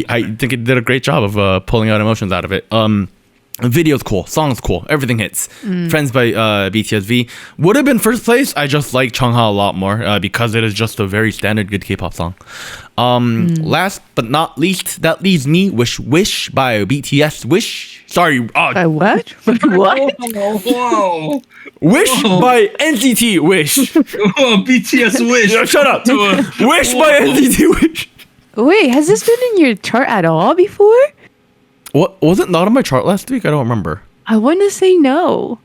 I think it did a great job of pulling out emotions out of it. Video's cool, song's cool, everything hits. Friends by BTS V would have been first place. I just like Chungha a lot more because it is just a very standard good K-pop song. Last but not least, that leaves me Wish by BTS. Wish. Sorry. By what? What? Whoa. Wish by NCT Wish. Oh, BTS Wish. Shut up. Wish by NCT Wish. Wait, has this been in your chart at all before? What was it not on my chart last week? I don't remember. I want to say no.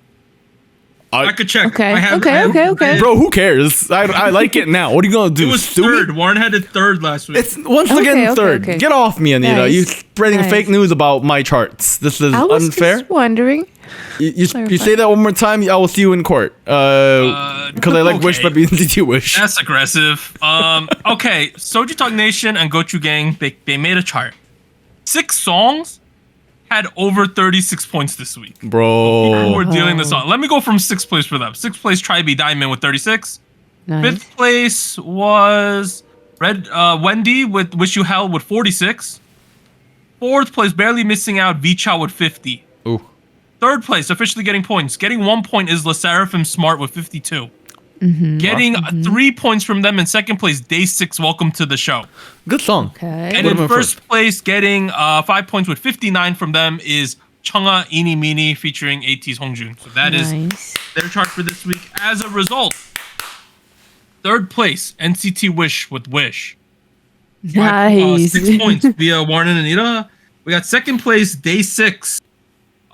I could check. Okay. Okay. Bro, who cares? I like it now. What are you gonna do? It was third. Warren had it third last week. It's once again third. Okay. Get off me, Anita. Nice. You spreading fake news about my charts. This is unfair. I was just wondering. You say that one more time, I will see you in court. Because I like Wish by BNCT Wish. That's aggressive. Okay, SojuTalk Nation and Gochu Gang, they made a chart. 6 songs had over 36 points this week. Bro. We're dealing this on. Let me go from 6th place for them. 6th place, Try Be Diamond with 36. Nice. 5th place was Wendy with Wish You Hell with 46. 4th place, Barely Missing Out, VCHA with 50. Ooh. 3rd place, officially getting points. Getting 1 point is La Seraphim Smart with 52. Getting 3 points from them in 2nd place, Day6, Welcome to the Show. Good song. Okay. And in 1st place, getting 5 points with 59 from them is Chungha Eeny Meeny featuring AT's Hongjun. So that is their chart for this week. As a result, 3rd place, NCT Wish with Wish. Nice. 6 points via Warren and Anita. We got 2nd place, Day6.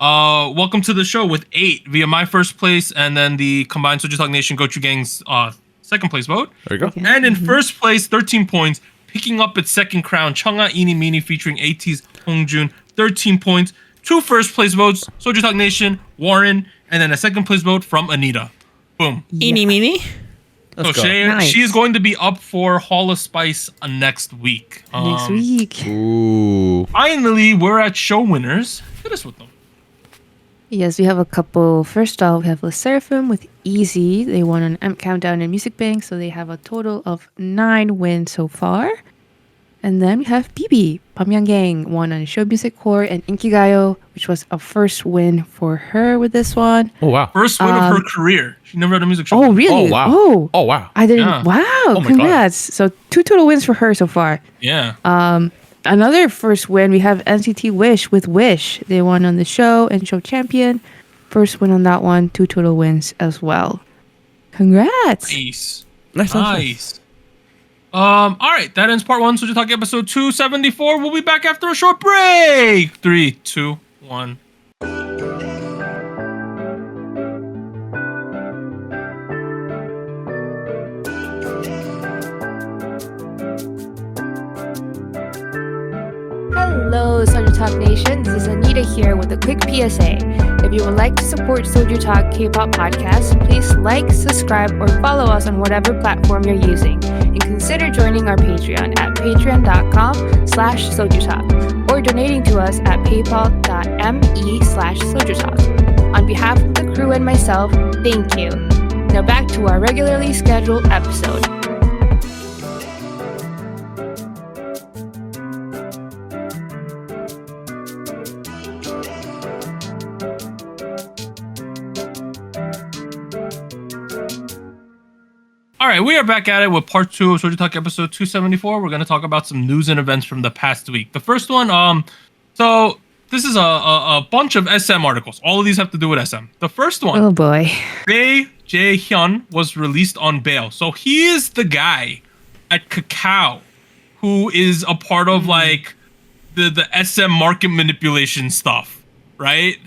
Welcome to the Show with 8 via my 1st place, and then the combined SojuTalk Nation Gochu Gang's 2nd place vote. There you go. And in 1st place, 13 points, picking up its 2nd crown, Chungha Eeny Meeny featuring AT's Hongjun, 13 points. 2 1st place votes, SojuTalk Nation, Warren, and then a 2nd place vote from Anita. Boom. Eeny Meeny. So she is going to be up for Hall of Spice next week. Next week. Ooh. Finally, we're at show winners. Hit us with them. Yes, we have a couple. First off, we have La Seraphim with Easy. They won an Amp Countdown and Music Bank, so they have a total of 9 wins so far. And then we have BB. Pamyang Gang won on Show Music Core and Inkigayo, which was a first win for her with this one. Oh, wow. First win of her career. She never had a music show. Oh, really? Oh, wow. Oh, wow. I didn't. Yeah. Wow. Oh, Congrats. So 2 total wins for her so far. Yeah. Another first win, we have NCT Wish with Wish. They won on the show and show champion. First win on that one, 2 total wins as well. Congrats. Nice. All right, that ends part 1. SojuTalk episode 274. We'll be back after a short break. 3, 2, 1. Hello, SojuTalk Nation. This is Anita here with a quick PSA. If you would like to support SojuTalk Kpop Podcast, please like, subscribe, or follow us on whatever platform you're using. And consider joining our Patreon at patreon.com/SojuTalk or donating to us at paypal.me/SojuTalk. On behalf of the crew and myself, thank you. Now back to our regularly scheduled episode. All right, we are back at it with part 2 of SojuTalk episode 274. We're going to talk about some news and events from the past week. The first one, so this is a bunch of SM articles. All of these have to do with SM. The first one, Oh boy. Bae Jae-hyun was released on bail. So he is the guy at Kakao who is a part of like the SM market manipulation stuff, right?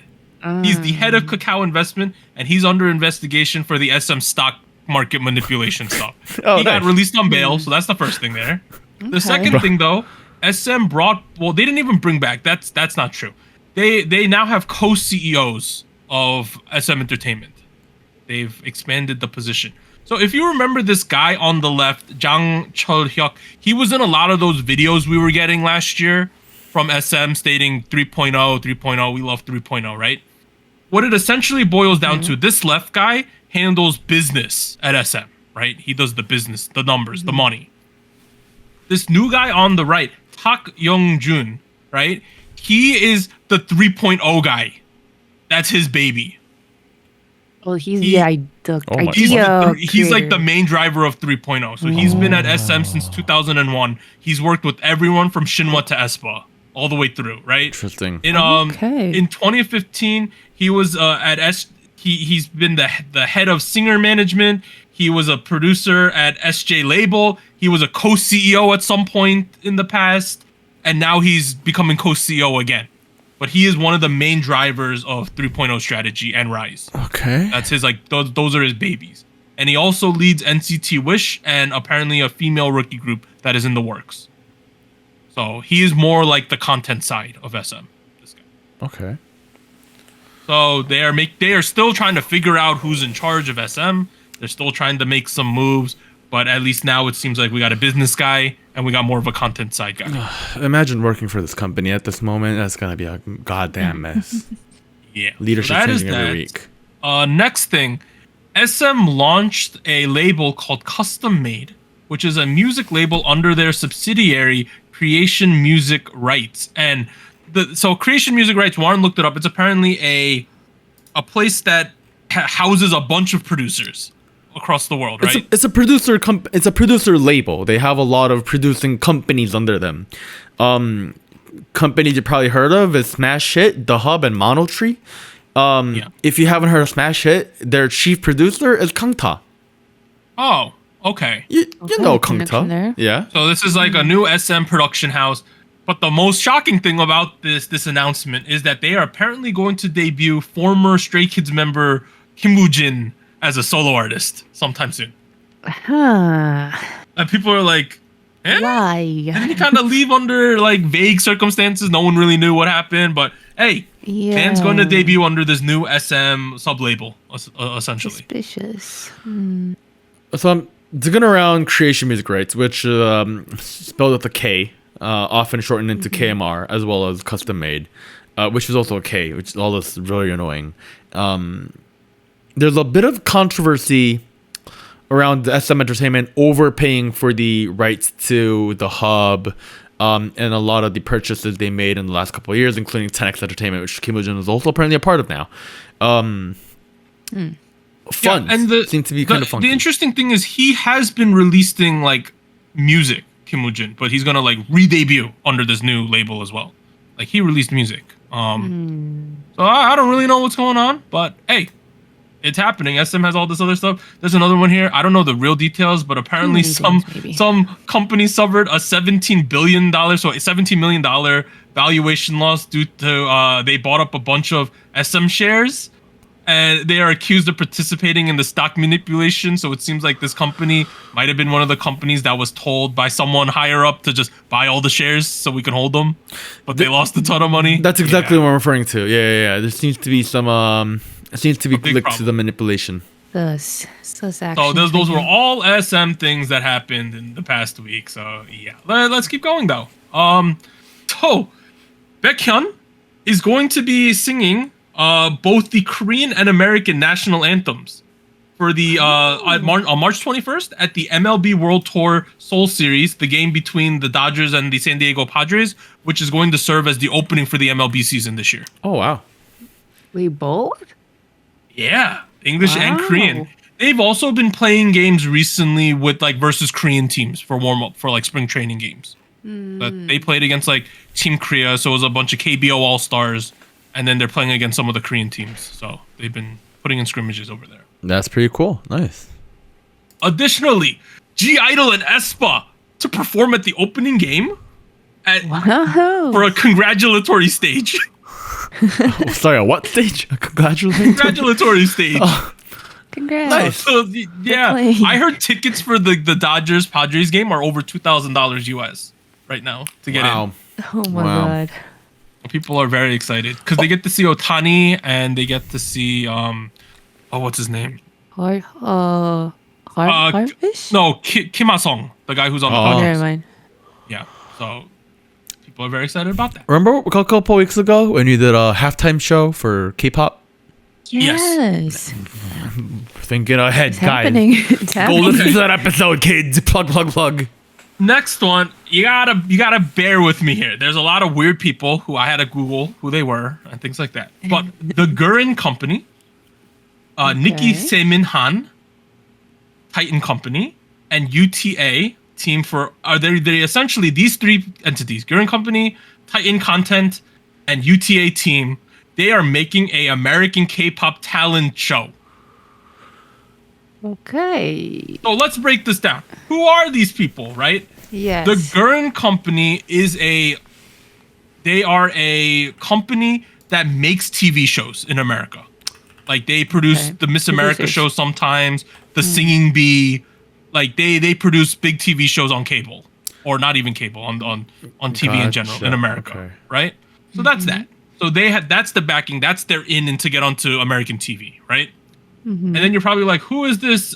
He's the head of Kakao Investment, and he's under investigation for the SM stock market manipulation stuff. He got released on bail, so that's the first thing there. The second thing, though, SM they didn't even bring back. That's not true. They now have co-CEOs of SM Entertainment. They've expanded the position. So if you remember this guy on the left, Jang Chul-hyuk, he was in a lot of those videos we were getting last year from SM stating 3.0, 3.0, we love 3.0, right? What it essentially boils down to, this left guy handles business at SM, right? He does the business, the numbers, the money. This new guy on the right, Tak Young-jun, right? He is the 3.0 guy. That's his baby. Well, he's the idea. He's like the main driver of 3.0. So he's been at SM since 2001. He's worked with everyone from Shinhwa to aespa all the way through, right? Interesting. In 2015, he was he's been the head of singer management. He was a producer at SJ Label. He was a co-CEO at some point in the past, and now he's becoming co-CEO again. But he is one of the main drivers of 3.0 strategy and Rise. Okay. That's his, like, those are his babies. And he also leads NCT Wish and apparently a female rookie group that is in the works. So he is more like the content side of SM. This guy. Okay. So they are still trying to figure out who's in charge of SM. They're still trying to make some moves, but at least now it seems like we got a business guy and we got more of a content side guy. Imagine working for this company at this moment. That's gonna be a goddamn mess. Yeah. Leadership so changing every week. Next thing, SM launched a label called Custom Made, which is a music label under their subsidiary Creation Music Rights. And so Creation Music Rights, Warren looked it up. It's apparently a place that houses a bunch of producers across the world, right? It's a producer it's a producer label. They have a lot of producing companies under them. Companies you probably heard of is Smash Hit, The Hub, and Mono Tree. If you haven't heard of Smash Hit, their chief producer is Kangta. Oh, okay. You know Kangta. Yeah. So this is like a new SM production house. But the most shocking thing about this announcement is that they are apparently going to debut former Stray Kids member Kim Woo-jin as a solo artist sometime soon. And people are like, why? Didn't he kind of leave under like vague circumstances? No one really knew what happened. But hey, Fan's going to debut under this new SM sub-label, essentially. Suspicious. So I'm digging around Creation Music Rights, which spelled with a K. Often shortened into KMR, as well as Custom Made, which is also a K, which is all this really annoying. There's a bit of controversy around the SM Entertainment overpaying for the rights to the Hub, and a lot of the purchases they made in the last couple of years, including 10X Entertainment, which Kim Woo-jin is also apparently a part of now. Funds seem to be kind of funky. The interesting thing is he has been releasing like music, Kim Woo-jin, but he's gonna like re-debut under this new label as well. Like he released music. So I don't really know what's going on, but hey, it's happening. SM has all this other stuff. There's another one here. I don't know the real details, but apparently some company suffered a $17 billion, so a $17 million valuation loss due to they bought up a bunch of SM shares. And they are accused of participating in the stock manipulation. So it seems like this company might have been one of the companies that was told by someone higher up to just buy all the shares so we can hold them. But they lost a ton of money. That's exactly what I'm referring to. Yeah. There seems to be some, it seems to be linked to the manipulation. So those were all SM things that happened in the past week. So yeah, let's keep going though. So Baekhyun is going to be singing both the Korean and American national anthems for the on March 21st at the MLB World Tour Seoul Series, the game between the Dodgers and the San Diego Padres, which is going to serve as the opening for the MLB season this year. Oh wow. We both? Yeah, English and Korean. They've also been playing games recently with like versus Korean teams for warm up for like spring training games. But they played against like Team Korea, so it was a bunch of KBO All Stars, and then they're playing against some of the Korean teams. So they've been putting in scrimmages over there. That's pretty cool. Nice. Additionally, G Idol and aespa to perform at the opening game for a congratulatory stage. Sorry, a what stage? A congratulatory stage. Oh. Congrats. Nice. So yeah, I heard tickets for the Dodgers Padres game are over $2,000 US right now to get in. Oh my god. People are very excited because they get to see Otani and they get to see what's his name? Harfish? No, Kim Ha-sung, the guy who's on the Oh, podcast. never mind. Yeah, so people are very excited about that. Remember a couple weeks ago when you did a halftime show for K-pop? Yes. Thinking ahead, It's guys. happening. It's Go happening. listen to that episode, kids. Plug. Next one, you gotta bear with me here. There's a lot of weird people who I had to Google who they were and things like that. But the Gurin Company, Nikki Semin Han, Titan Company, and UTA team for they essentially these three entities: Gurin Company, Titan Content, and UTA team. They are making a American K-pop talent show. Okay. So let's break this down. Who are these people, right? Yes. The Gurin Company they are a company that makes TV shows in America. Like they produce the Miss America show sometimes, the Singing Bee. Like they produce big TV shows on cable, or not even cable, on TV in general in America, right? So that's that. So that's the backing, that's their in to get onto American TV, right? And then you're probably like, who is this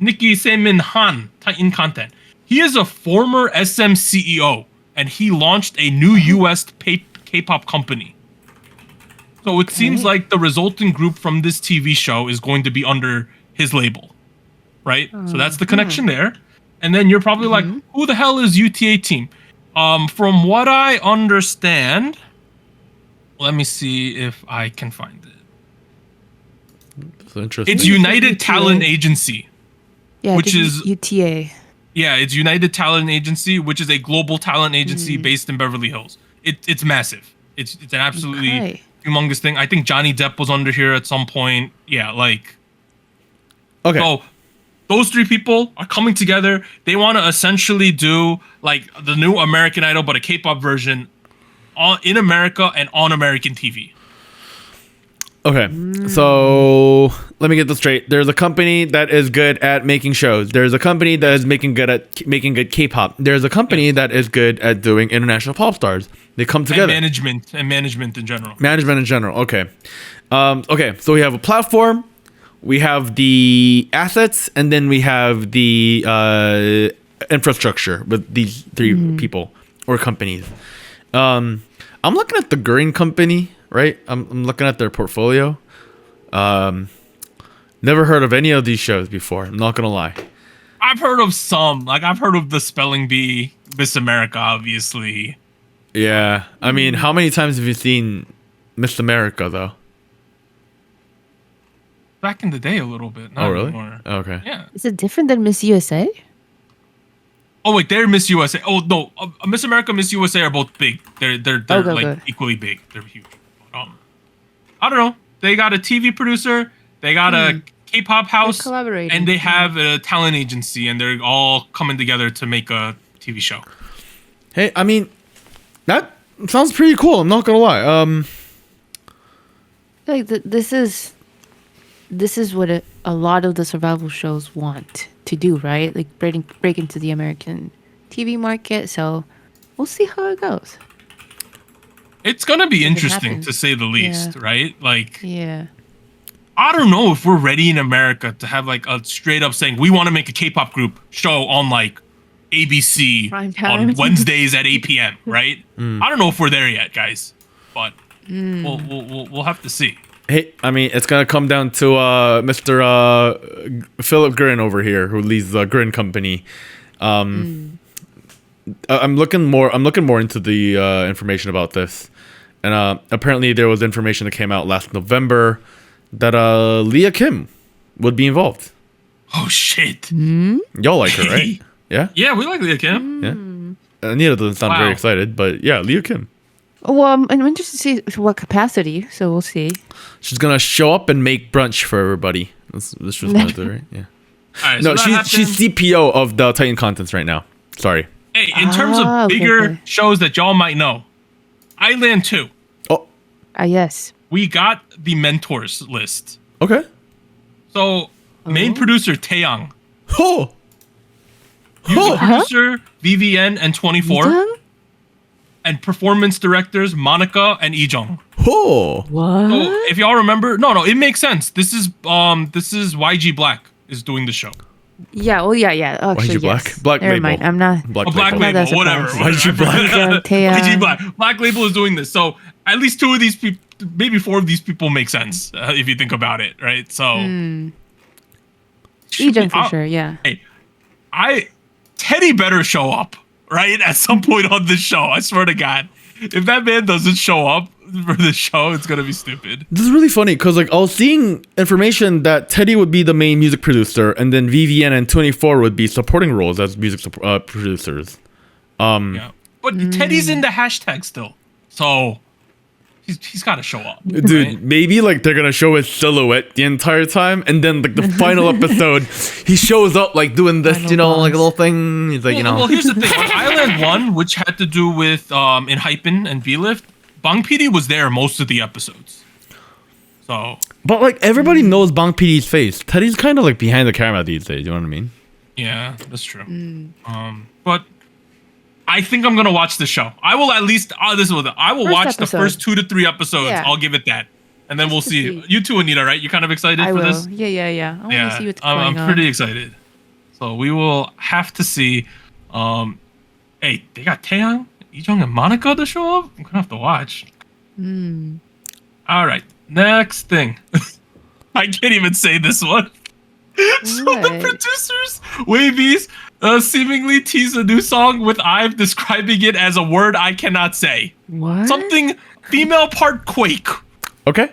Nikki Semin Han, Titan Content? He is a former SM CEO, and he launched a new US K-pop company. So it seems like the resulting group from this TV show is going to be under his label, right? So that's the connection there. And then you're probably like, who the hell is UTA team? From what I understand, let me see if I can find it. That's interesting. It's United Talent Agency. Yeah, which is UTA. Yeah, it's United Talent Agency, which is a global talent agency based in Beverly Hills. It's massive. It's an absolutely humongous thing. I think Johnny Depp was under here at some point. Yeah, like. Okay. So those three people are coming together. They want to essentially do like the new American Idol, but a K-pop version in America and on American TV. Okay, so let me get this straight. There's a company that is good at making shows. There's a company that is making good K-pop. There's a company that is good at doing international pop stars. They come together. And management in general. Management in general. Okay. Okay. So we have a platform, we have the assets, and then we have the infrastructure with these three people or companies. I'm looking at the Gurin Company. Right, I'm looking at their portfolio. Never heard of any of these shows before. I'm not gonna lie. I've heard of some. Like I've heard of the Spelling Bee, Miss America, obviously. Yeah, I mean, how many times have you seen Miss America though? Back in the day, a little bit. Not oh really? Anymore. Okay. Yeah. Is it different than Miss USA? Oh wait, they're Miss USA. Oh no, Miss America, Miss USA are both big. They're like equally big. They're huge. I don't know. They got a TV producer, they got a K-pop house, and they have a talent agency, and they're all coming together to make a TV show. Hey, I mean, that sounds pretty cool. I'm not gonna lie. Like this is what a lot of the survival shows want to do, right? Like break into the American TV market. So we'll see how it goes. It's gonna be interesting to say the least, right? Like, yeah, I don't know if we're ready in America to have like a straight up saying we want to make a K-pop group show on like ABC on Wednesdays at 8 p.m. Right? I don't know if we're there yet, guys. But We'll have to see. Hey, I mean, it's gonna come down to Mr. Philip Grin over here, who leads the Grin Company. I'm looking more into the information about this, and apparently there was information that came out last November that Leah Kim would be involved. Oh shit! Y'all like her, right? Yeah. Yeah, we like Leah Kim. Yeah. Anita doesn't sound very excited, but yeah, Leah Kim. Well, I'm interested to see what capacity, so we'll see. She's gonna show up and make brunch for everybody. This was right? Yeah. All right, No, so she's CPO of the Titan Contents right now. Sorry. Hey, in terms of bigger shows that y'all might know, Island 2. Oh. Yes. We got the mentors list. Okay. So, main producer Taeyang. Oh. Music producer VVN and 24. And performance directors Monica and Ijong. Oh. What? So if y'all remember, no, it makes sense. This is YG Black is doing the show. Yeah. Well, yeah. Actually, YG Black? yes. Black Never Label. mind. I'm not. Black Black Label. Label, that whatever. YG Black. YG Black. Black Label is doing this. So at least 2 of these people, maybe 4 of these people make sense if you think about it, right? So. Ijong for sure, yeah. Hey, Teddy better show up, right? At some point on this show. I swear to God. If that man doesn't show up for the show, it's going to be stupid. This is really funny because like I was seeing information that Teddy would be the main music producer and then VVN and 24 would be supporting roles as music producers. Yeah. But Teddy's in the hashtag still. So he's got to show up. Dude, right? maybe like they're gonna show his silhouette the entire time, and then like the final episode, he shows up like doing this, like a little thing. He's like, Well, here's the thing: on Island 1, which had to do with in Hypen and V-Lift, Bang PD was there most of the episodes. So, but like everybody knows Bang PD's face. Teddy's kind of like behind the camera these days. You know what I mean? yeah, that's true. But I think I'm gonna watch the show. I will at least. I will watch episode. the first 2 to 3 episodes. Yeah. I'll give it that, and then we'll to see. see. You too, Anita, right? You kind of excited I for will. this? Yeah. I want to see what's going I'm on. pretty excited. So we will have to see. Hey, they got Taeyang, Ijong, and Monica to show up. I'm gonna have to watch. All right, next thing. I can't even say this one. So the What? producers, Wavies, seemingly tease a new song with IVE describing it as a word I cannot say. What? Something female part quake. Okay.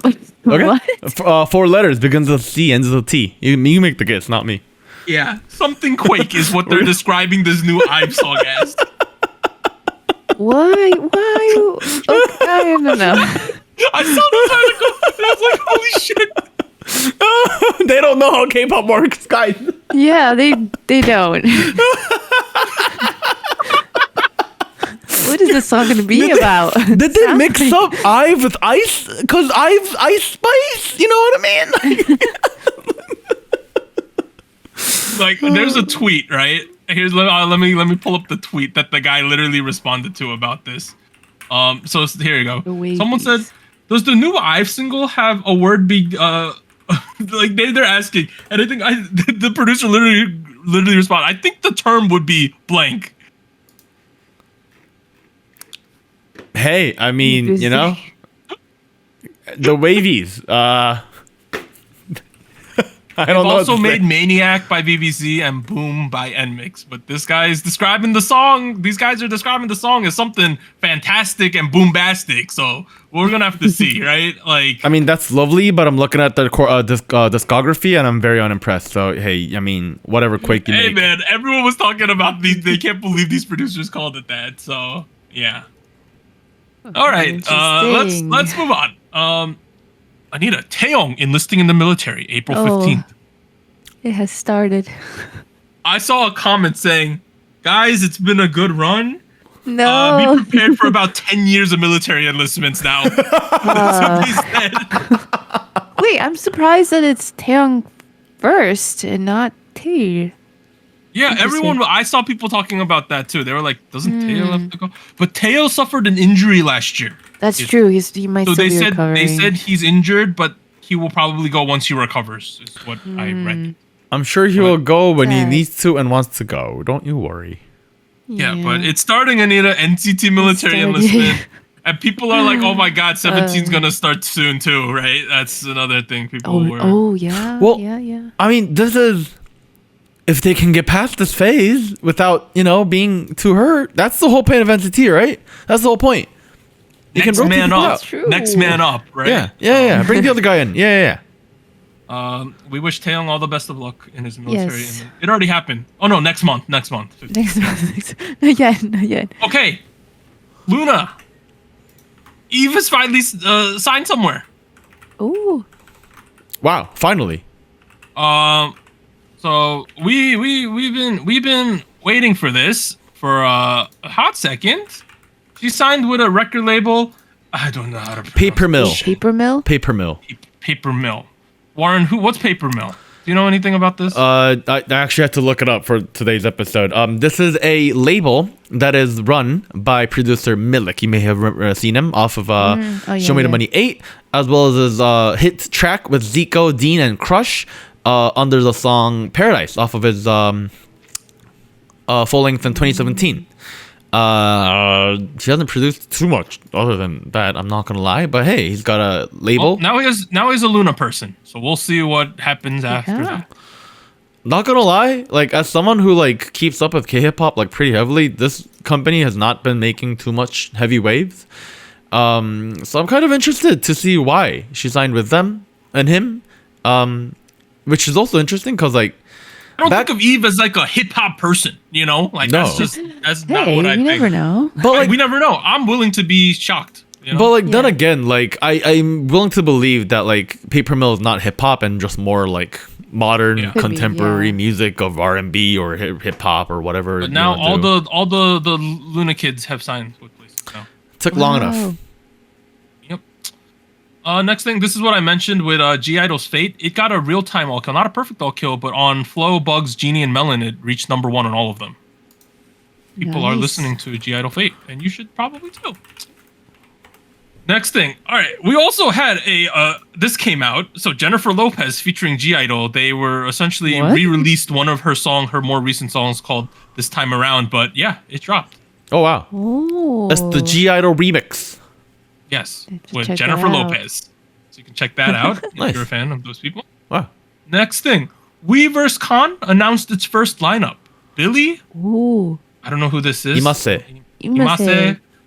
Okay. What? 4 letters begins with C, ends with T. You make the guess, not me. Yeah, something quake is what they're describing this new IVE song as. Why? Okay, I don't know. I saw this article and I was like, holy shit. They don't know how K-pop works, guys. Yeah, they don't. What is this song gonna be about? Did they mix up IVE with ice? Cause IVE's Ice Spice. You know what I mean? Like, there's a tweet, right? Here's let me pull up the tweet that the guy literally responded to about this. So here you go. Someone said, "Does the new IVE single have a word be like they're asking?" And I think the producer literally responded, "I think the term would be blank." Hey, I mean, you know, the Wavies. I don't know. Also made Maniac by BBC and Boom by NMIX, but this guy is describing the song. These guys are describing the song as something fantastic and boombastic. So we're gonna have to see, right? Like, I mean, that's lovely, but I'm looking at the discography and I'm very unimpressed. So hey, I mean, whatever Quake you hey make. man, everyone was talking about these. They can't believe these producers called it that. So yeah. All right, let's move on. Anita, Taeyong enlisting in the military, April 15th. It has started. I saw a comment saying, "Guys, it's been a good run. No. Be prepared for about 10 years of military enlistments now." That's what they said. Wait, I'm surprised that it's Taeyong first and not Tae. Yeah, everyone. I saw people talking about that too. They were like, "Doesn't Taeyong have to go?" But Taeyong suffered an injury last year. That's true. He might So still be recovering. they said he's injured, but he will probably go once he recovers. Is what I read. I'm sure he will go when he Sad. needs to and wants to go. Don't you worry. Yeah, but it's starting, Anita. NCT military enlistment. And people are like, oh my God, 17's going to start soon too, right? That's another thing people were. Oh, yeah. Well, yeah. I mean, this is... If they can get past this phase without, being too hurt, that's the whole point of NCT, right? That's the whole point. Next man up. True. Next man up, right? Yeah. Bring the other guy in. Yeah. We wish Taeyong all the best of luck in his military. Yes. It already happened. Oh no, next month. Next month. Not yet. Okay, Luna. Eve is finally signed somewhere. Ooh. Wow, finally. So we've been waiting for this for a hot second. She signed with a record label. I don't know how to pronounce Paper Mill. Paper Mill? Paper Mill. Warren, what's Paper Mill? Do you know anything about this? I actually had to look it up for today's episode. This is a label that is run by producer Milik. You may have seen him off of Show Me the Money 8, as well as his hit track with Zico, Dean, and Crush under the song Paradise off of his full length in 2017. He hasn't produced too much other than that, I'm not gonna lie, but hey, he's got a label. Well, now he's a Luna person, so we'll see what happens after that. Not gonna lie, like as someone who like keeps up with K-hip hop like pretty heavily, this company has not been making too much heavy waves. So I'm kind of interested to see why she signed with them and him. Which is also interesting because like I don't think of Eve as like a hip hop person, Like No. that's not what I think. You never know. But like we never know. I'm willing to be shocked. But like then again, like I'm willing to believe that like Paper Mill is not hip hop and just more like modern contemporary music of R&B or hip hop or whatever. But now all the Luna kids have signed with places now. Took long enough. Yep. Next thing, this is what I mentioned with G Idol's Fate. It got a real-time all kill, not a perfect all kill, but on Flow, Bugs, Genie, and Melon, it reached #1 on all of them. People are listening to G Idol Fate, and you should probably too. Next thing, all right, we also had this came out. So Jennifer Lopez featuring G Idol, they were essentially re-released one of her more recent songs called This Time Around, but yeah, it dropped. Oh wow. Oh. That's the G Idol remix. Yes, with Jennifer Lopez. So you can check that out Nice. if you're a fan of those people. Wow. Next thing, WeVerseCon announced its first lineup. Billy, Ooh. I don't know who this is. Imase.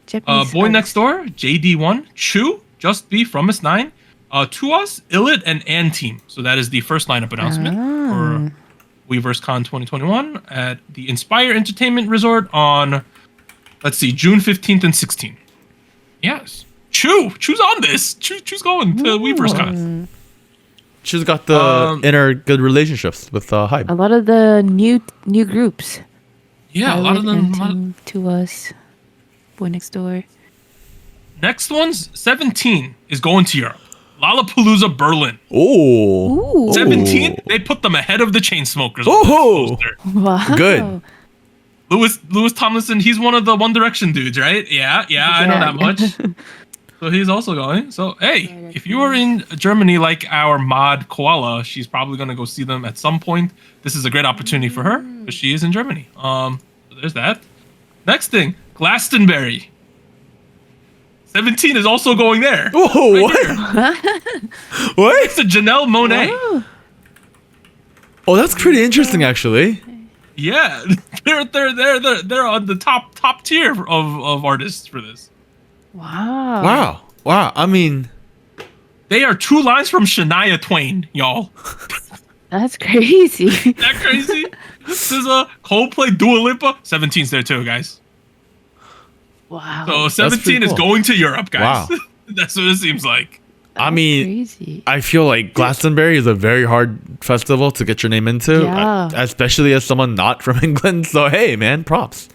Japanese Boy Next Door, JD1, Chu, Just B, From Us 9, To Us, Illit, and An Team. So that is the first lineup announcement for WeVerseCon 2021 at the Inspire Entertainment Resort on, June 15th and 16th. Yes. Chu's on this. Chu's going to WeVerseCon. She's got the inner good relationships with Hype. A lot of the new groups. Yeah, a lot of them. To Us, Boy Next Door. Next one's 17 is going to Europe. Lollapalooza Berlin. Oh. 17, they put them ahead of the Chainsmokers. Oh. Wow. Good. Louis Tomlinson, he's one of the One Direction dudes, right? Yeah, I know that much. So he's also going. So hey, if you are in Germany like our mod Koala, she's probably gonna go see them at some point. This is a great opportunity for her because she is in Germany. So there's that. Next thing, Glastonbury. 17 is also going there. Oh, right what? What? It's a Janelle Monáe. Wow. Oh, that's pretty interesting, actually. Yeah, they're on the top tier of artists for this. Wow. I mean, They are 2 lines from Shania Twain, y'all. That's crazy. Isn't that crazy? SZA, Coldplay, Dua Lipa. 17's there too, guys. Wow. So 17 is cool. going to Europe, guys. Wow. That's what it seems like. I mean, crazy. I feel like Glastonbury is a very hard festival to get your name into, Yeah. especially as someone not from England. So hey, man, props.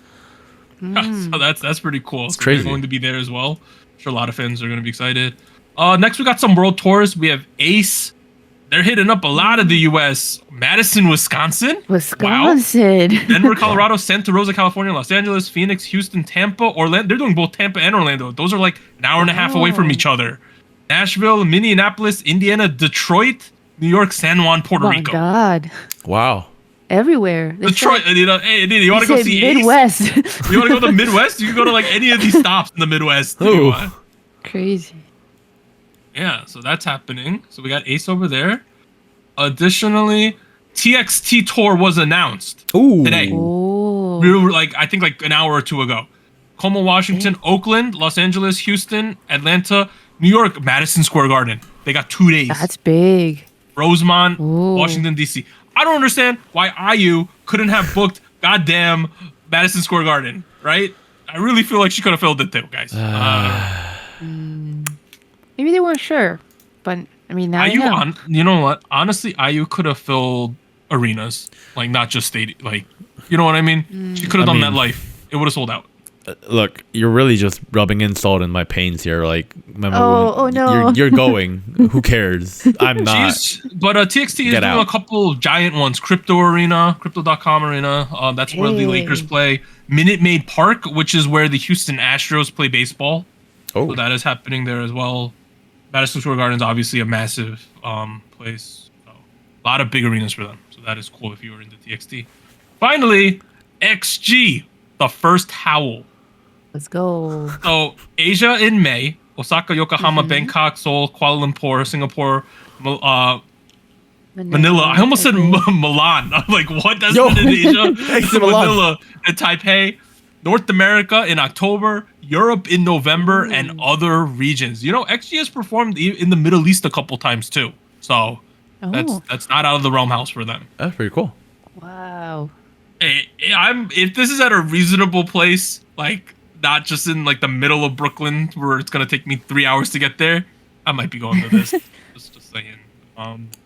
So that's pretty cool. It's crazy. They're going to be there as well. I'm sure a lot of fans are going to be excited. Next, we got some world tours. We have Ace. They're hitting up a lot of the U.S. Madison, Wisconsin. Wow. Denver, Colorado, Santa Rosa, California, Los Angeles, Phoenix, Houston, Tampa, Orlando. They're doing both Tampa and Orlando. Those are like an hour and a half away from each other. Nashville, Minneapolis, Indiana, Detroit, New York, San Juan, Puerto Rico. Oh, God. Wow. everywhere. Detroit, hey, you want to go see Midwest? Ace? You want to go to the Midwest? You can go to like any of these stops in the Midwest. Crazy. Yeah, so that's happening. So we got Ace over there. Additionally, TXT tour was announced today. Oh. We were I think an hour or two ago. Como, Washington, Oakland, Los Angeles, Houston, Atlanta, New York, Madison Square Garden. They got 2 days. That's big. Rosemont, Washington, D.C. I don't understand why IU couldn't have booked goddamn Madison Square Garden, right? I really feel like she could have filled it too, guys. Maybe they weren't sure, but I mean, now IU, you know. You know what? Honestly, IU could have filled arenas, not just stadium. You know what I mean? She could have done MetLife. It would have sold out. Look, you're really just rubbing insult in my pains here. Remember no. you're going. Who cares? I'm not. But TXT is doing a couple giant ones. Crypto.com arena. That's where the Lakers play. Minute Maid Park, which is where the Houston Astros play baseball. So that is happening there as well. Madison Square Garden is obviously a massive place. So a lot of big arenas for them. So that is cool if you were into TXT. Finally, XG, the first Howl. Let's go. So Asia in May, Osaka, Yokohama, Bangkok, Seoul, Kuala Lumpur, Singapore, Manila. I almost said Milan. I'm like, what? That's not in Asia. Manila and Taipei. North America in October, Europe in November, and other regions. XG has performed in the Middle East a couple times too. So that's not out of the realm house for them. That's pretty cool. Wow. If this is at a reasonable place, not just in the middle of Brooklyn where it's gonna take me 3 hours to get there, I might be going to this. just saying.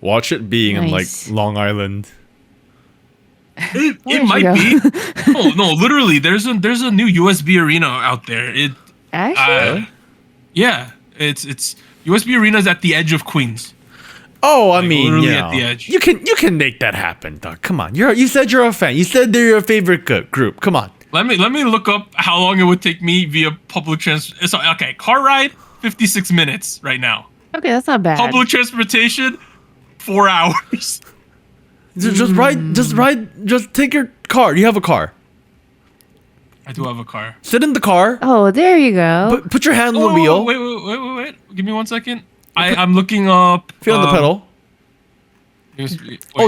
Watch it being in Long Island. It might be. No, literally. There's a new USB arena out there. Actually, yeah. It's USB arena's at the edge of Queens. Oh, I mean, at the edge. You can make that happen, dog. Come on. You said you're a fan. You said they're your favorite group. Come on. Let me look up how long it would take me via public transport. So, okay, car ride 56 minutes right now. Okay, that's not bad. Public transportation 4 hours. Just ride. Just take your car. You have a car. I do have a car. Sit in the car. Oh, there you go. Put your hand on the wheel. Wait. Give me 1 second. I'm looking up. Feel the pedal. Wait,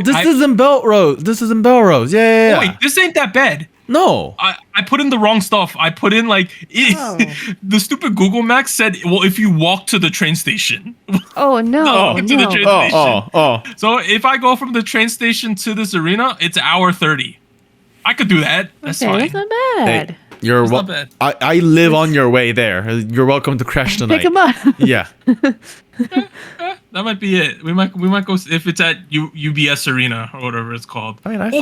this is in Belrose. Yeah. Oh, wait, this ain't that bad. No. I put in the wrong stuff. I put in the stupid Google Maps said, well, if you walk to the train station. Oh, no. To the train station. So if I go from the train station to this arena, it's 1:30. I could do that. That's fine. That's not bad. Hey, not bad. I live on your way there. You're welcome to crash tonight. Pick him up. Yeah. That might be it. We might go if it's at UBS Arena or whatever it's called. I mean,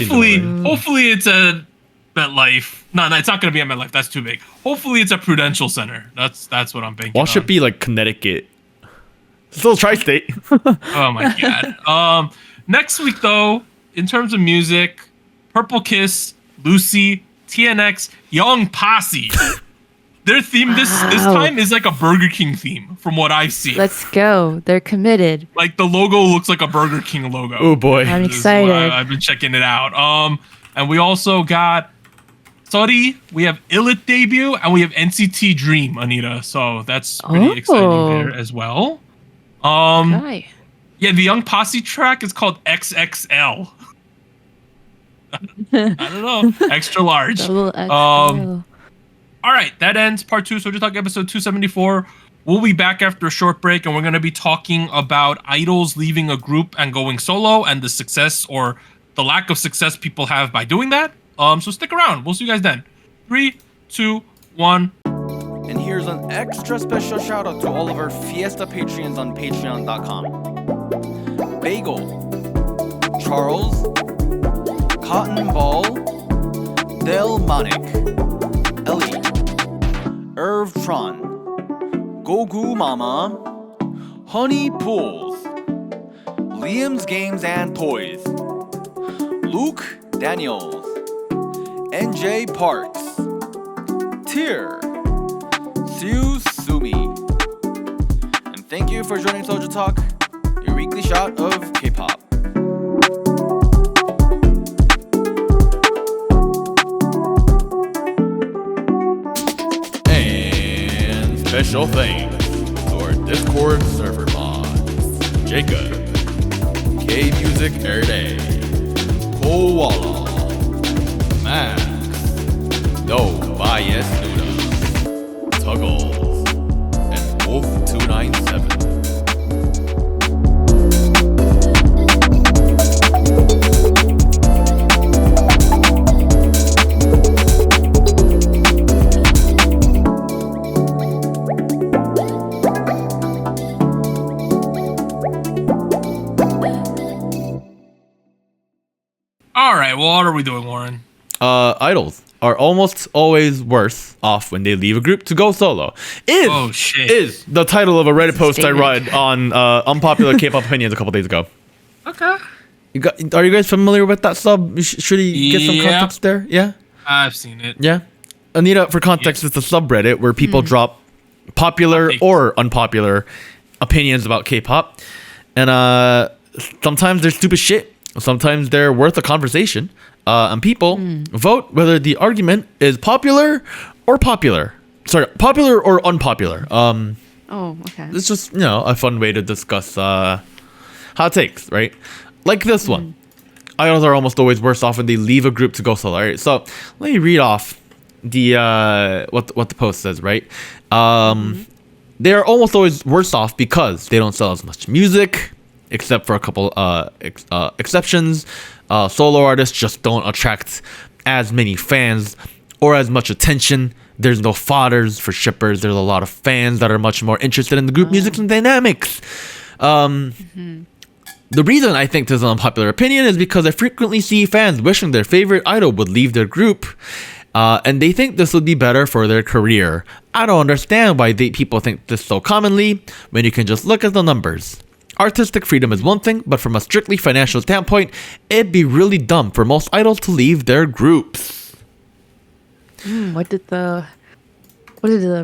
hopefully it's a MetLife. No, it's not gonna be at MetLife. That's too big. Hopefully it's a Prudential Center. That's what I'm banking on. Why should it be Connecticut? Still tri-state. Oh my god. Next week though, in terms of music, Purple Kiss, Lucy, TNX, Young Posse. Their theme this time is a Burger King theme, from what I've seen. Let's go. They're committed. The logo looks like a Burger King logo. Oh boy. I'm excited. I've been checking it out. And we also got Sorry, we have Illit debut, and we have NCT Dream, Anita. So that's pretty exciting there as well. Okay. Yeah, the Young Posse track is called XXL. I don't know. Extra large. Double XL. All right, that ends part 2. SojuTalk episode 274. We'll be back after a short break, and we're going to be talking about idols leaving a group and going solo, and the success or the lack of success people have by doing that. So stick around. We'll see you guys then. 3, 2, 1. And here's an extra special shout out to all of our Fiesta Patreons on patreon.com. Bagel, Charles, Cotton Ball, Del Monic, Ellie, Irvtron, Gogu Mama, Honey Pools, Liam's Games and Toys, Luke Daniels, NJ Parks, Tyr, Siu Sumi. And thank you for joining Soju Talk, your weekly shot of K-pop. special thanks to our Discord server mods: Jacob, K Music Erday, Koala, Max, No Bias Nuda, Tuggles, and Wolf297. All right, well, what are we doing, Warren? Idols are almost always worse off when they leave a group to go solo. Is the title of a Reddit post I read on unpopular K-pop opinions a couple days ago. Okay. Are you guys familiar with that sub? Should he get some context there? Yeah? I've seen it. Yeah? Anita, for context, it's a subreddit where people drop popular or unpopular opinions about K-pop. And sometimes they're stupid shit. Sometimes they're worth a conversation. And people vote whether the argument is popular or popular. Sorry, popular or unpopular. Okay. It's just, a fun way to discuss hot takes, right? Like this one. Idols are almost always worse off when they leave a group to go solo. All right, so let me read off the what the post says, right? They are almost always worse off because they don't sell as much music, except for a couple exceptions. Solo artists just don't attract as many fans or as much attention. There's no fodders for shippers. There's a lot of fans that are much more interested in the group music and dynamics. The reason I think this is an unpopular opinion is because I frequently see fans wishing their favorite idol would leave their group, and they think this would be better for their career. I don't understand why people think this so commonly when you can just look at the numbers. Artistic freedom is one thing, but from a strictly financial standpoint, it'd be really dumb for most idols to leave their groups. What did the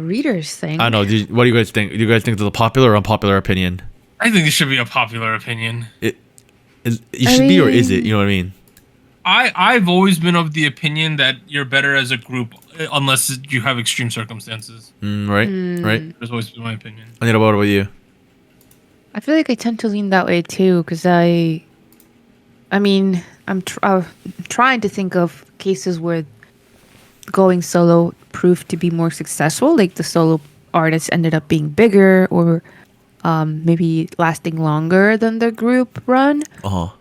readers think? I don't know. What do you guys think? Do you guys think it's a popular or unpopular opinion? I think it should be a popular opinion. It should be, or is it? You know what I mean? I've always been of the opinion that you're better as a group unless you have extreme circumstances. Right. That's always been my opinion. Anita, what about you? I feel like I tend to lean that way too, because I'm trying to think of cases where going solo proved to be more successful, like the solo artists ended up being bigger or maybe lasting longer than the group run.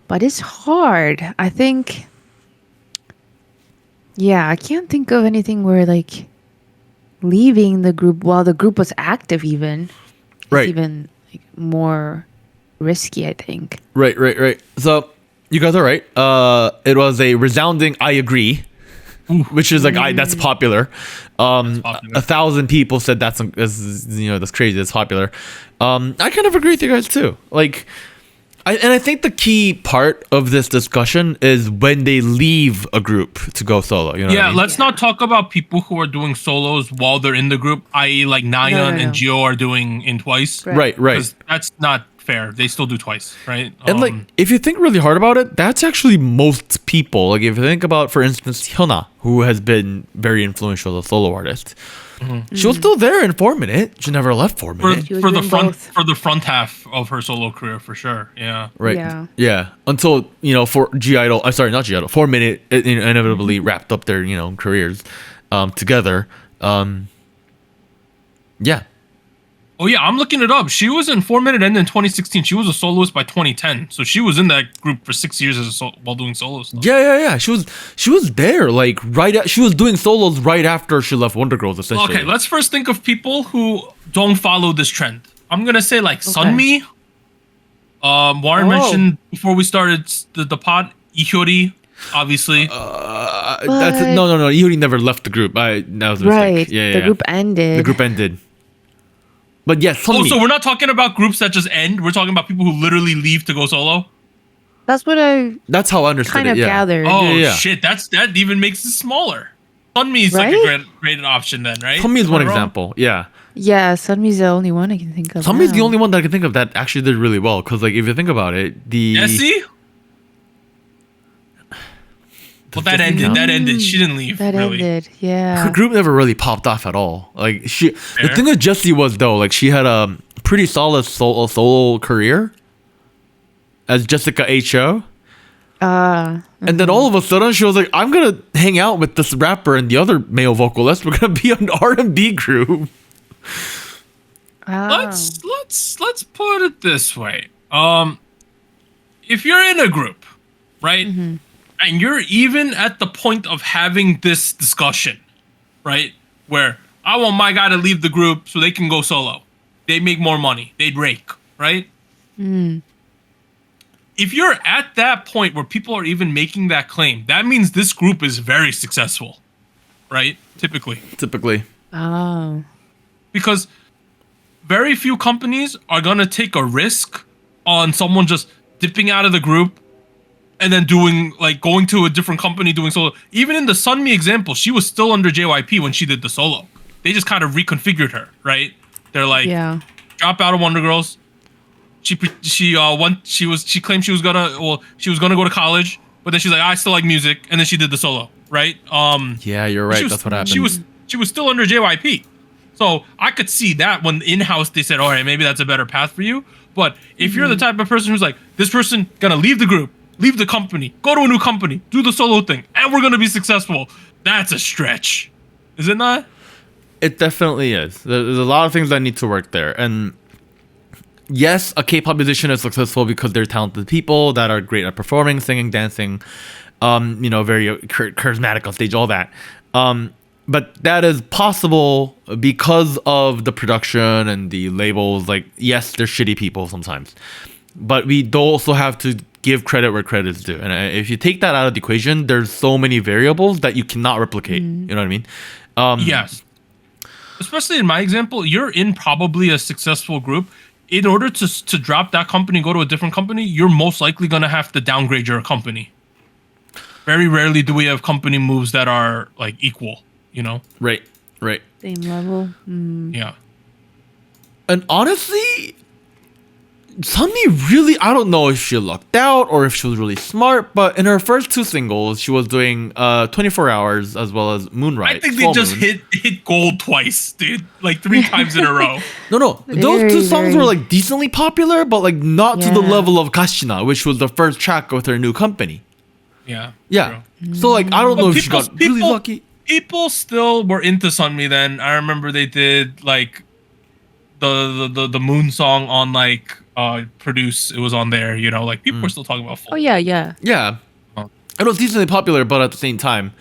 But it's hard. I think, I can't think of anything where like leaving the group while the group was active even even like more risky, I think. Right. So you guys are right. It was a resounding I agree, which is like that's popular. 1,000 people said that's crazy. That's popular. I kind of agree with you guys too. Like, I think the key part of this discussion is when they leave a group to go solo. You know? Yeah, let's not talk about people who are doing solos while they're in the group, i.e., like Nayeon and Jio are doing in twice. Right. Because that's not fair. They still do twice, right? And like, if you think really hard about it, that's actually most people. Like, if you think about, for instance, Hyuna, who has been very influential as a solo artist. She was still there in 4 Minute. She never left 4 Minute. For the front half of her solo career, for sure. Yeah. Right. Yeah. Until for G Idol. I'm sorry, not G Idol. 4 Minute inevitably wrapped up their careers together. Yeah. Oh yeah, I'm looking it up. She was in 4 Minute and in 2016. She was a soloist by 2010. So she was in that group for 6 years while doing solo stuff. Yeah. She was there like she was doing solos right after she left Wonder Girls essentially. Okay, let's first think of people who don't follow this trend. I'm gonna say like Sunmi. Warren mentioned before we started the pod. Ihyori, obviously. That's no. Ihyori never left the group. That was a mistake. Yeah. The group ended. The group ended. But yes, so we're not talking about groups that just end. We're talking about people who literally leave to go solo. That's how I understood kind it. of gathered. Oh shit, that even makes it smaller. Sunmi is like a great option then, right? Sunmi is one example. Yeah. Yeah, Sunmi's the only one I can think of. Sunmi's the only one that I can think of that actually did really well. Because like if you think about it, Well, that ended. That ended. She didn't leave. That really. ended. Yeah. Her group never really popped off at all. Like the thing with Jessie was though, like she had a pretty solid solo career as Jessica H.O. And then all of a sudden she was like, I'm gonna hang out with this rapper and the other male vocalist. We're gonna be an R&B group. Let's put it this way. If you're in a group, right, and you're even at the point of having this discussion, right, where I want my guy to leave the group so they can go solo. They make more money. They'd rake, right? If you're at that point where people are even making that claim, that means this group is very successful, right? Typically. Oh. Because very few companies are going to take a risk on someone just dipping out of the group and then going to a different company doing solo. Even in the Sunmi example, she was still under JYP when she did the solo. They just kind of reconfigured her, right? They're like, drop out of Wonder Girls. She claimed she was gonna go to college, but then she's like, I still like music, and then she did the solo, right? Yeah, you're right. That's what happened. She was still under JYP, so I could see that when in-house they said, all right, maybe that's a better path for you. But if you're the type of person who's like, this person gonna leave the group, leave the company, go to a new company, do the solo thing, and we're gonna be successful, that's a stretch, is it not? It definitely is. There's a lot of things that need to work there, and yes, a K-pop musician is successful because they're talented people that are great at performing, singing, dancing, very charismatic on stage, all that. But that is possible because of the production and the labels. Like, yes, they're shitty people sometimes, but we do also have to give credit where credit is due. And if you take that out of the equation, there's so many variables that you cannot replicate. You know what I mean? Yes. Especially in my example, you're in probably a successful group. In order to drop that company and go to a different company, you're most likely going to have to downgrade your company. Very rarely do we have company moves that are like equal, Right. Same level. Yeah. And honestly, Sunmi really, I don't know if she lucked out or if she was really smart, but in her first two singles, she was doing 24 Hours as well as Moonrise. I think they just hit gold twice, dude. Like 3 times in a row. No. Those two songs were like decently popular, but like not to the level of Kashina, which was the first track with her new company. Yeah. True. So like, I don't know if she got really lucky. People still were into Sunmi then. I remember they did like the Moon song on like Produce. It was on there, like people were still talking about Full. Oh yeah. It was decently popular, but at the same time,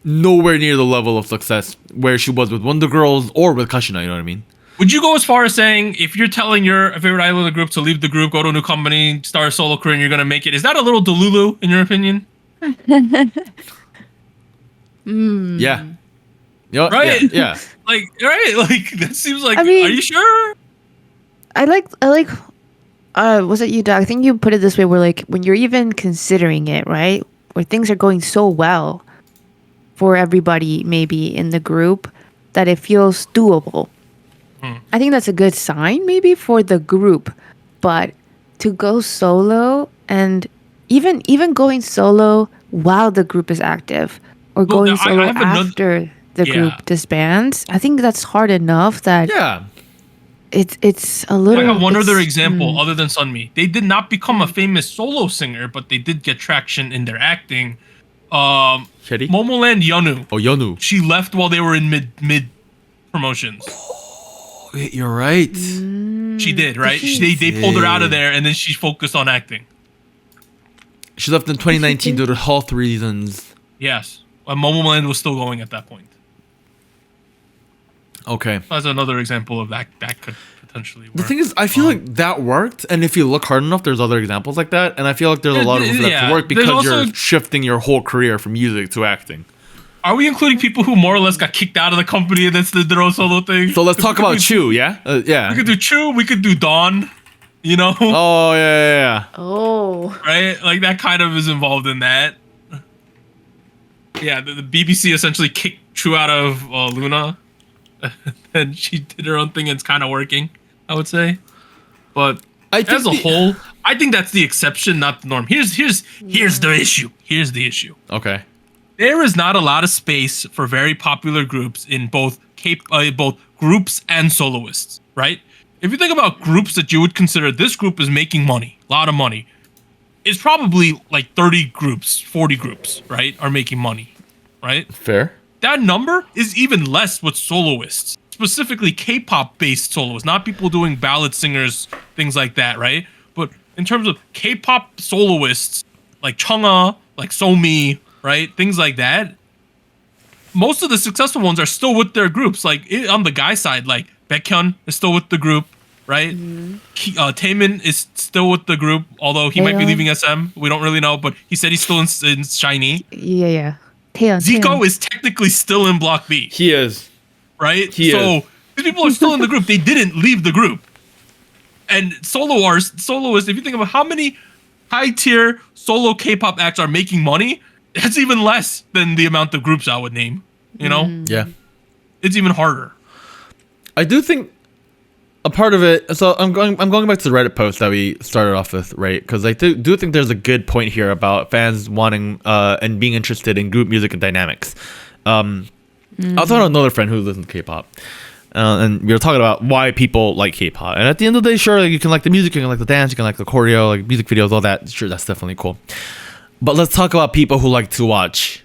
nowhere near the level of success where she was with Wonder Girls or with Kashina, you know what I mean? Would you go as far as saying, if you're telling your favorite idol of the group to leave the group, go to a new company, start a solo career, and you're going to make it, is that a little delulu, in your opinion? Yeah. Right? Yeah. Like, that seems like, I mean, are you sure? I like, was it you, Doug? I think you put it this way, where like, when you're even considering it, right? Where things are going so well for everybody, maybe in the group, that it feels doable. I think that's a good sign, maybe, for the group. But to go solo, and even going solo while the group is active, or going solo after the group disbands, I think that's hard enough that it's a little. I got one other example other than Sunmi. They did not become a famous solo singer, but they did get traction in their acting. Momoland Yeonu. Oh, Yeonu. She left while they were in mid promotions. Oh, you're right. She did, right? They pulled her out of there, and then she focused on acting. She left in 2019 due to health reasons. Yes. Momoland was still going at that point. Okay. That's another example of that could potentially work. The thing is, I feel like that worked, and if you look hard enough, there's other examples like that, and I feel like there's a lot of that work because you're shifting your whole career from music to acting. Are we including people who more or less got kicked out of the company and then did their own solo thing? So let's talk about Chu, yeah? Yeah. We could do Chu, we could do Dawn, Oh, yeah. Oh. Right? Like, that kind of is involved in that. Yeah, the BBC essentially kicked Chu out of Luna. And she did her own thing and it's kind of working, I would say. But as a whole, I think that's the exception, not the norm. Here's the issue. Here's the issue. Okay. there is not a lot of space for very popular groups in both both groups and soloists, right? If you think about groups that you would consider this group is making money, a lot of money, it's probably like 30 groups, 40 groups, right, are making money, right? Fair. That number is even less with soloists, specifically K-pop based soloists, not people doing ballad singers, things like that, right? But in terms of K-pop soloists, like Chungha, like Somi, right, things like that, most of the successful ones are still with their groups. Like on the guy side, like Baekhyun is still with the group, right? Taemin is still with the group, although he might be leaving SM. We don't really know, but he said he's still in SHINee. Yeah. Taeyeon. Zico is technically still in Block B. He is. Right? He so is. these people are still in the group. They didn't leave the group. And soloists, if you think about how many high-tier solo K-pop acts are making money, that's even less than the amount of groups I would name. You know? Yeah. It's even harder. I do think a part of it. So I'm going back to the Reddit post that we started off with, right? Because I do think there's a good point here about fans wanting and being interested in group music and dynamics. I was talking to another friend who listens to K-pop, and we were talking about why people like K-pop. And at the end of the day, sure, like, you can like the music, you can like the dance, you can like the choreo, like music videos, all that. Sure, that's definitely cool. But let's talk about people who like to watch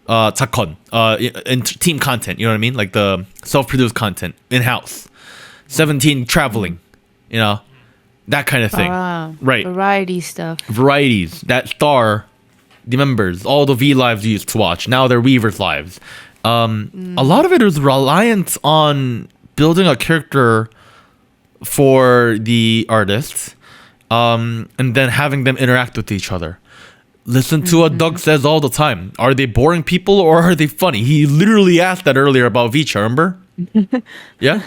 Takon, in team content, you know what I mean? Like the self-produced content, in-house. 17 traveling, you know, that kind of thing. Right. Variety stuff. Varieties. That Star, the members, all the V lives you used to watch. Now they're Weavers lives. A lot of it is reliant on building a character for the artists, and then having them interact with each other. Listen to what Doug says all the time. Are they boring people or are they funny? He literally asked that earlier about VCHA, remember? Yeah?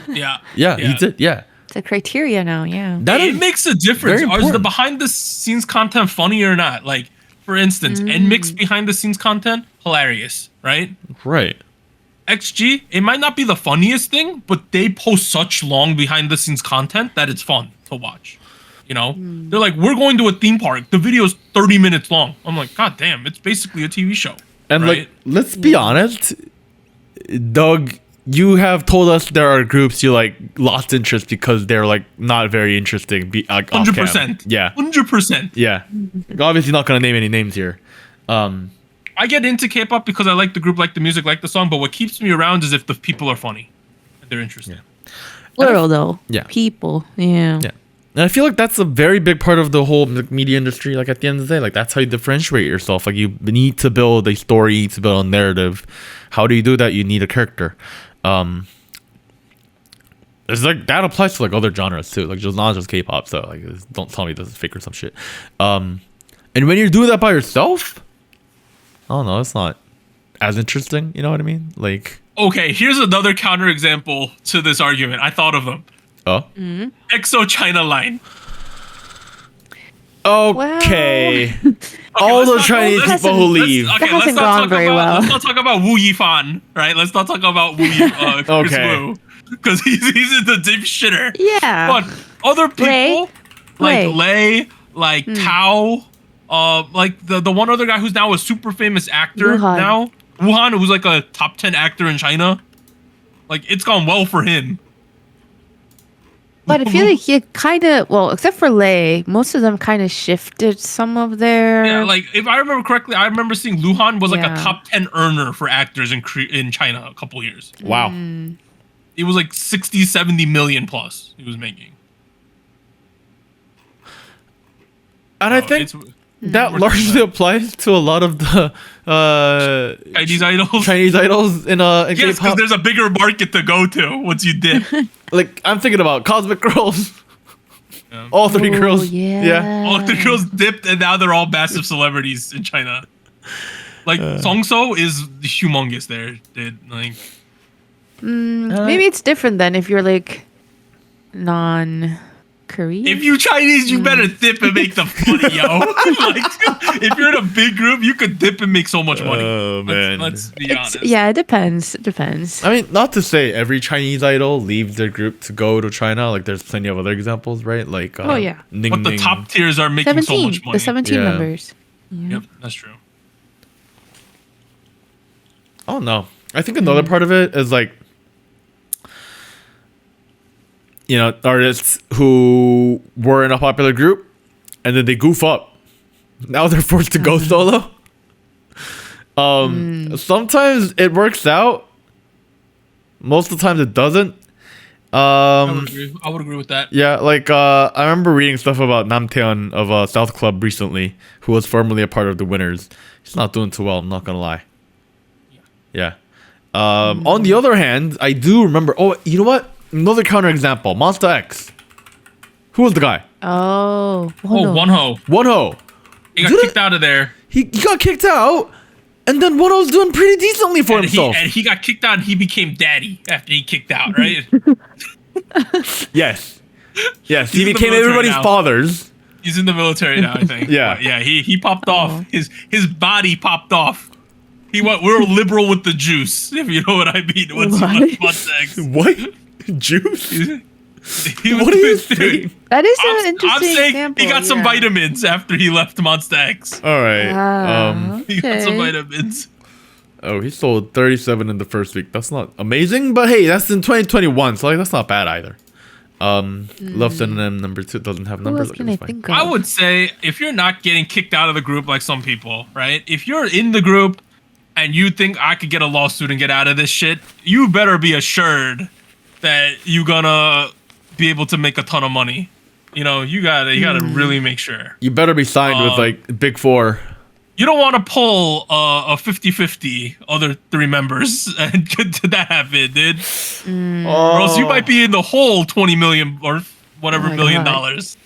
Yeah, he did, yeah. It's a criteria now, yeah. It makes a difference. very Is the important. behind the scenes content funny or not? Like, for instance, NMIX behind the scenes content, hilarious, right? Right. XG, it might not be the funniest thing, but they post such long behind the scenes content that it's fun to watch. You know? They're like, we're going to a theme park. The video is 30 minutes long. I'm like, God damn, it's basically a TV show. And right? like, let's be honest, Doug, you have told us there are groups you like lost interest because they're like not very interesting. Like, 100%. Yeah. 100%. Yeah. Obviously not gonna name any names here. I get into K-pop because I like the group, like the music, like the song, but what keeps me around is if the people are funny and they're interesting. Plural, though. Yeah. People. Yeah. Yeah. And I feel like that's a very big part of the whole media industry. Like at the end of the day, like that's how you differentiate yourself. Like you need to build a story, you need to build a narrative. How do you do that? You need a character. It's like that applies to like other genres too. Like just not just K-pop. So like, don't tell me this is fake or some shit. And when you're doing that by yourself, I don't know. It's not as interesting. You know what I mean? Like. Okay, here's another counterexample to this argument. I thought of them. Oh. EXO China line. Okay. Well. All the Chinese people who leave. That hasn't gone very well. Let's not talk about Wu Yifan, right? Let's not talk about Wu Chris Okay. Wu, because he's in the deep shitter. Yeah. But other people like Lei, like Tao, like the one other guy who's now a super famous actor now, Wuhan, who's like a top 10 actor in China. Like it's gone well for him. But I feel like he kind of, well, except for Lei, most of them kind of shifted some of their. Yeah, like if I remember correctly, I remember seeing Luhan was like a Yeah. top 10 earner for actors in China a couple years. Wow. It was like 60, 70 million plus he was making. And I think that largely applies to a lot of the Chinese idols. in Yes, because K-pop. there's a bigger market to go to once you dip. Like I'm thinking about Cosmic Girls. Yeah. All three Oh, girls. yeah. All the girls dipped and now they're all massive celebrities in China. Like Songso is humongous there, dude. Like Maybe it's different then if you're like non-Korean. if you Chinese, you better dip and make the money, yo. Like if you're in a big group, you could dip and make so much money. Oh, man. Let's be honest. Yeah, it depends. It depends. I mean, not to say every Chinese idol leaves their group to go to China. Like, there's plenty of other examples, right? Like, Oh, yeah. Ning But the Ning. top tiers are making so 17. much money. The 17 Yeah. members. Yep, that's true. I don't know. I think another part of it is like, you know, artists who were in a popular group and then they goof up. Now they're forced to go solo. Sometimes it works out. Most of the times it doesn't. I would agree with that. Yeah, like I remember reading stuff about Namtaeon of South Club recently, who was formerly a part of the Winners. He's not doing too well, I'm not gonna lie. Yeah. On the other hand, I do remember. Oh, you know what? Another counterexample. Monsta X. Who was the guy? Oh, Wonho. Wonho. He got kicked out of there. He got kicked out, and then Wonho's doing pretty decently for himself. And he got kicked out, and he became daddy after he kicked out, right? Yes. He became everybody's fathers. He's in the military now, I think. Yeah. But yeah. He popped off. His body popped off. We're liberal with the juice, if you know what I mean. What's X? What? Juice? He was what are you saying? that is an interesting I'm saying example. he got some vitamins after he left Monsta X. All right. He got some vitamins. Oh, he sold 37 in the first week. That's not amazing, but hey, that's in 2021, so like that's not bad either. Love Synonym number 2 doesn't have numbers. Who else can I think of? I would say if you're not getting kicked out of the group like some people, right? If you're in the group and you think I could get a lawsuit and get out of this shit, you better be assured that you're gonna be able to make a ton of money. You know, you gotta really make sure. You better be signed with like Big Four. You don't want to pull a 50-50 other 3 members and to that happen, dude. Or else you might be in the whole 20 million or whatever million dollars.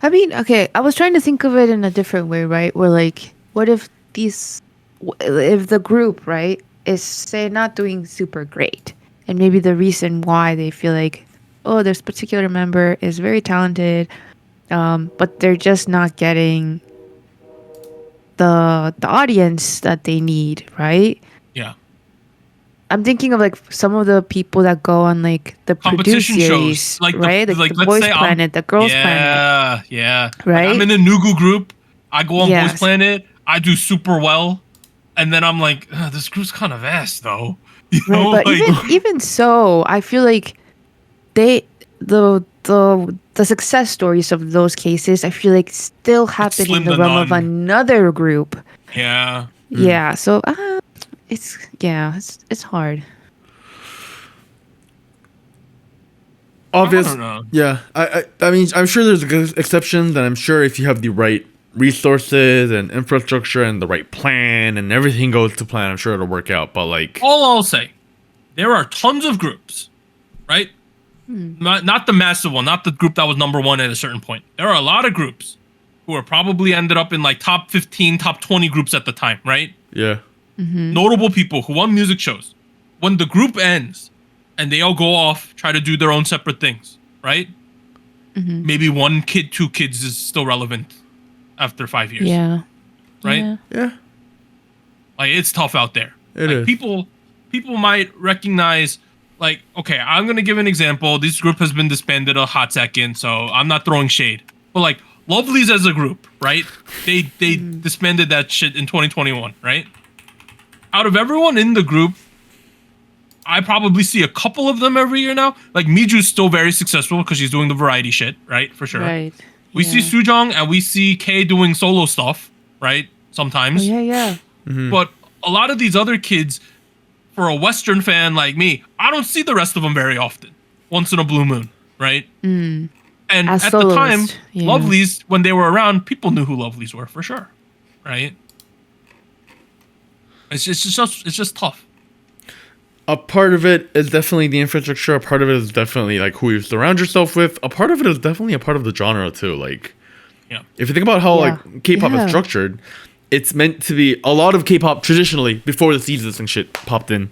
I mean, okay, I was trying to think of it in a different way, right? Where like, what if if the group, right, is say not doing super great, and maybe the reason why they feel like, oh, this particular member is very talented, but they're just not getting the audience that they need, right? Yeah. I'm thinking of like some of the people that go on like the Competition produce shows, series, like right? the Like the let's Boys say Planet, the Girls Planet. Yeah. Right? Like I'm in a Nugu group. I go on Yes. Boys Planet. I do super well, and then I'm like, this group's kind of ass though. You know, Right, but like, even so, I feel like the success stories of those cases, I feel like still happen in slim the to realm of none. another group. yeah. Yeah, so it's hard. Obvious. I don't know. Yeah. I mean, I'm sure there's exceptions, and I'm sure if you have the right resources and infrastructure and the right plan and everything goes to plan, I'm sure it'll work out. But like, All I'll say, there are tons of groups, right? Not the massive one, not the group that was number 1 at a certain point. There are a lot of groups who are probably ended up in like top 15, top 20 groups at the time, right? yeah. Notable people who won music shows. When the group ends and they all go off, try to do their own separate things, right? Maybe 1 kid, 2 kids is still relevant after 5 years. Yeah. Right? Yeah. Yeah. Like, it's tough out there. It like, is. People might recognize, like, okay, I'm gonna give an example. This group has been disbanded a hot second, so I'm not throwing shade. But like, Lovelyz as a group, right? They disbanded that shit in 2021, right? Out of everyone in the group, I probably see a couple of them every year now. Like, Miju's still very successful because she's doing the variety shit, right? For sure. Right. We see Sujong and we see Kay doing solo stuff, right? Sometimes. Oh, yeah. But a lot of these other kids, for a Western fan like me, I don't see the rest of them very often. Once in a blue moon, right? And As at the time, soloists, yeah. Lovelyz, when they were around, people knew who Lovelyz were for sure, right? It's just tough. A part of it is definitely the infrastructure. A part of it is definitely like who you surround yourself with. A part of it is definitely a part of the genre too. Like, Yeah. if you think about how Yeah. like K-pop Yeah. is structured, it's meant to be a lot of K-pop traditionally before the seasons and shit popped in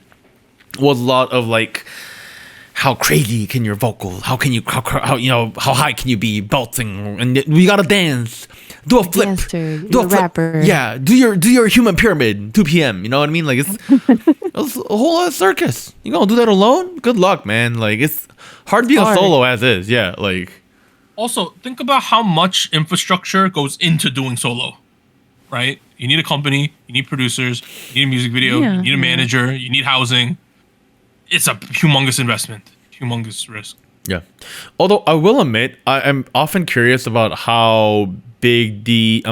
was a lot of like, how crazy can your vocals? How can you how you know how high can you be belting? And we gotta dance, do a flip, dancer, do you're a a flip. rapper. Yeah, do your human pyramid 2 p.m. You know what I mean? Like it's a whole lot of circus. You gonna do that alone? Good luck, man. Like it's hard being a solo as is. Yeah, like Also, think about how much infrastructure goes into doing solo, right? You need a company. You need producers. You need a music video. Yeah. You need a manager. You need housing. It's a humongous investment. Humongous risk. Yeah. Although I will admit, I am often curious about how big the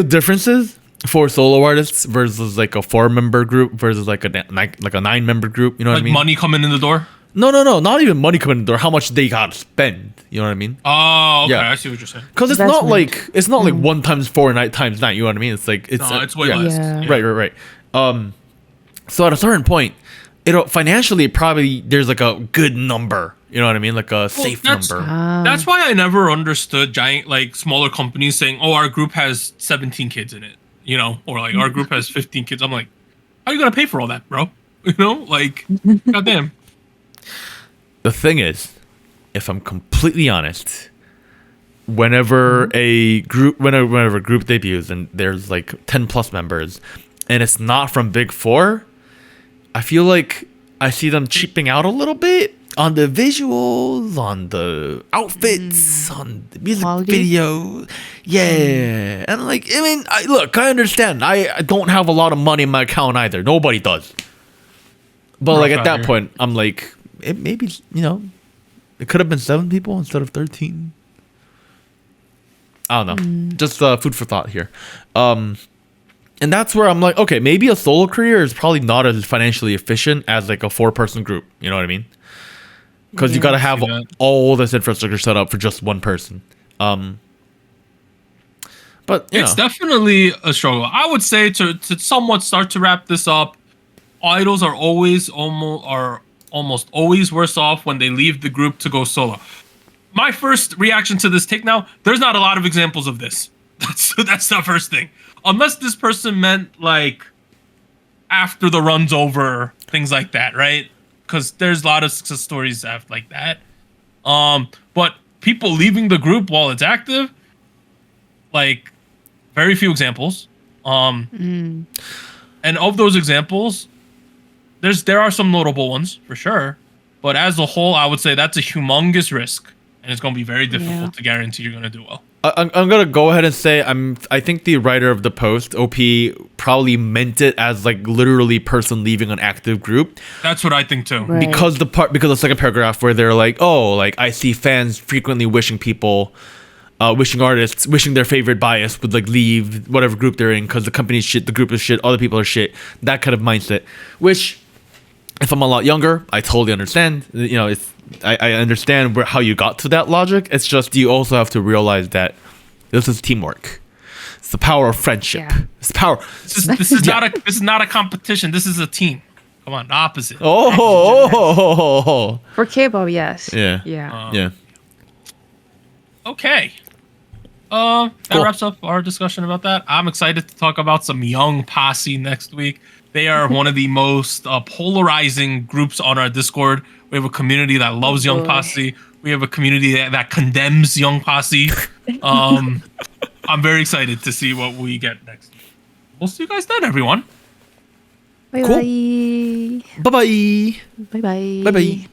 difference is for solo artists versus like a 4-member group versus like a 9-member group. You know what I mean? Money coming in the door. No, not even money coming in the door. How much they got to spend? You know what I mean? Oh, okay. Yeah. I see what you're saying. Because it's not like 1 times 4 times 9. You know what I mean? It's like it's way less. Yeah. Right. So at a certain point, financially probably there's like a good number. You know what I mean? Like a safe number. That's why I never understood smaller companies saying, "Oh, our group has 17 kids in it," you know, or like our group has 15 kids. I'm like, how are you gonna pay for all that, bro? You know, like, goddamn. The thing is, if I'm completely honest, whenever a group debuts and there's like 10 plus members, and it's not from Big Four, I feel like I see them cheaping out a little bit on the visuals, on the outfits, on the music video. Yeah. And like, I mean, I understand. I don't have a lot of money in my account either. Nobody does. But like at that point, I'm like, it maybe, you know, it could have been 7 people instead of 13. I don't know. Just food for thought here. And that's where I'm like, okay, maybe a solo career is probably not as financially efficient as like a 4-person group. You know what I mean? Because you got to have all this infrastructure set up for just one person. But it's definitely a struggle. I would say to somewhat start to wrap this up, idols are almost always worse off when they leave the group to go solo. My first reaction to this take now, there's not a lot of examples of this. That's the first thing. Unless this person meant like after the run's over, things like that, right? Because there's a lot of success stories like that. But people leaving the group while it's active, like very few examples. And of those examples, there are some notable ones for sure. But as a whole, I would say that's a humongous risk, and it's going to be very difficult to guarantee you're going to do well. I'm gonna go ahead and say I think the writer of the post, OP, probably meant it as like literally person leaving an active group. That's what I think too. Right. Because the second paragraph where they're like, oh, like I see fans frequently wishing artists, wishing their favorite bias would like leave whatever group they're in because the company's shit, the group is shit, other people are shit. That kind of mindset. Which, if I'm a lot younger, I totally understand. You know, I understand how you got to that logic. It's just you also have to realize that this is teamwork. It's the power of friendship. Yeah. It's power. This is not a competition. This is a team. Come on, the opposite. Oh. For K-pop, yes. Yeah. Yeah. Okay. That wraps up our discussion about that. I'm excited to talk about some Young Posse next week. They are one of the most polarizing groups on our Discord. We have a community that loves Young Posse. We have a community that condemns Young Posse. I'm very excited to see what we get next. We'll see you guys then, everyone. Bye Cool. bye. Bye-bye. Bye bye. Bye-bye.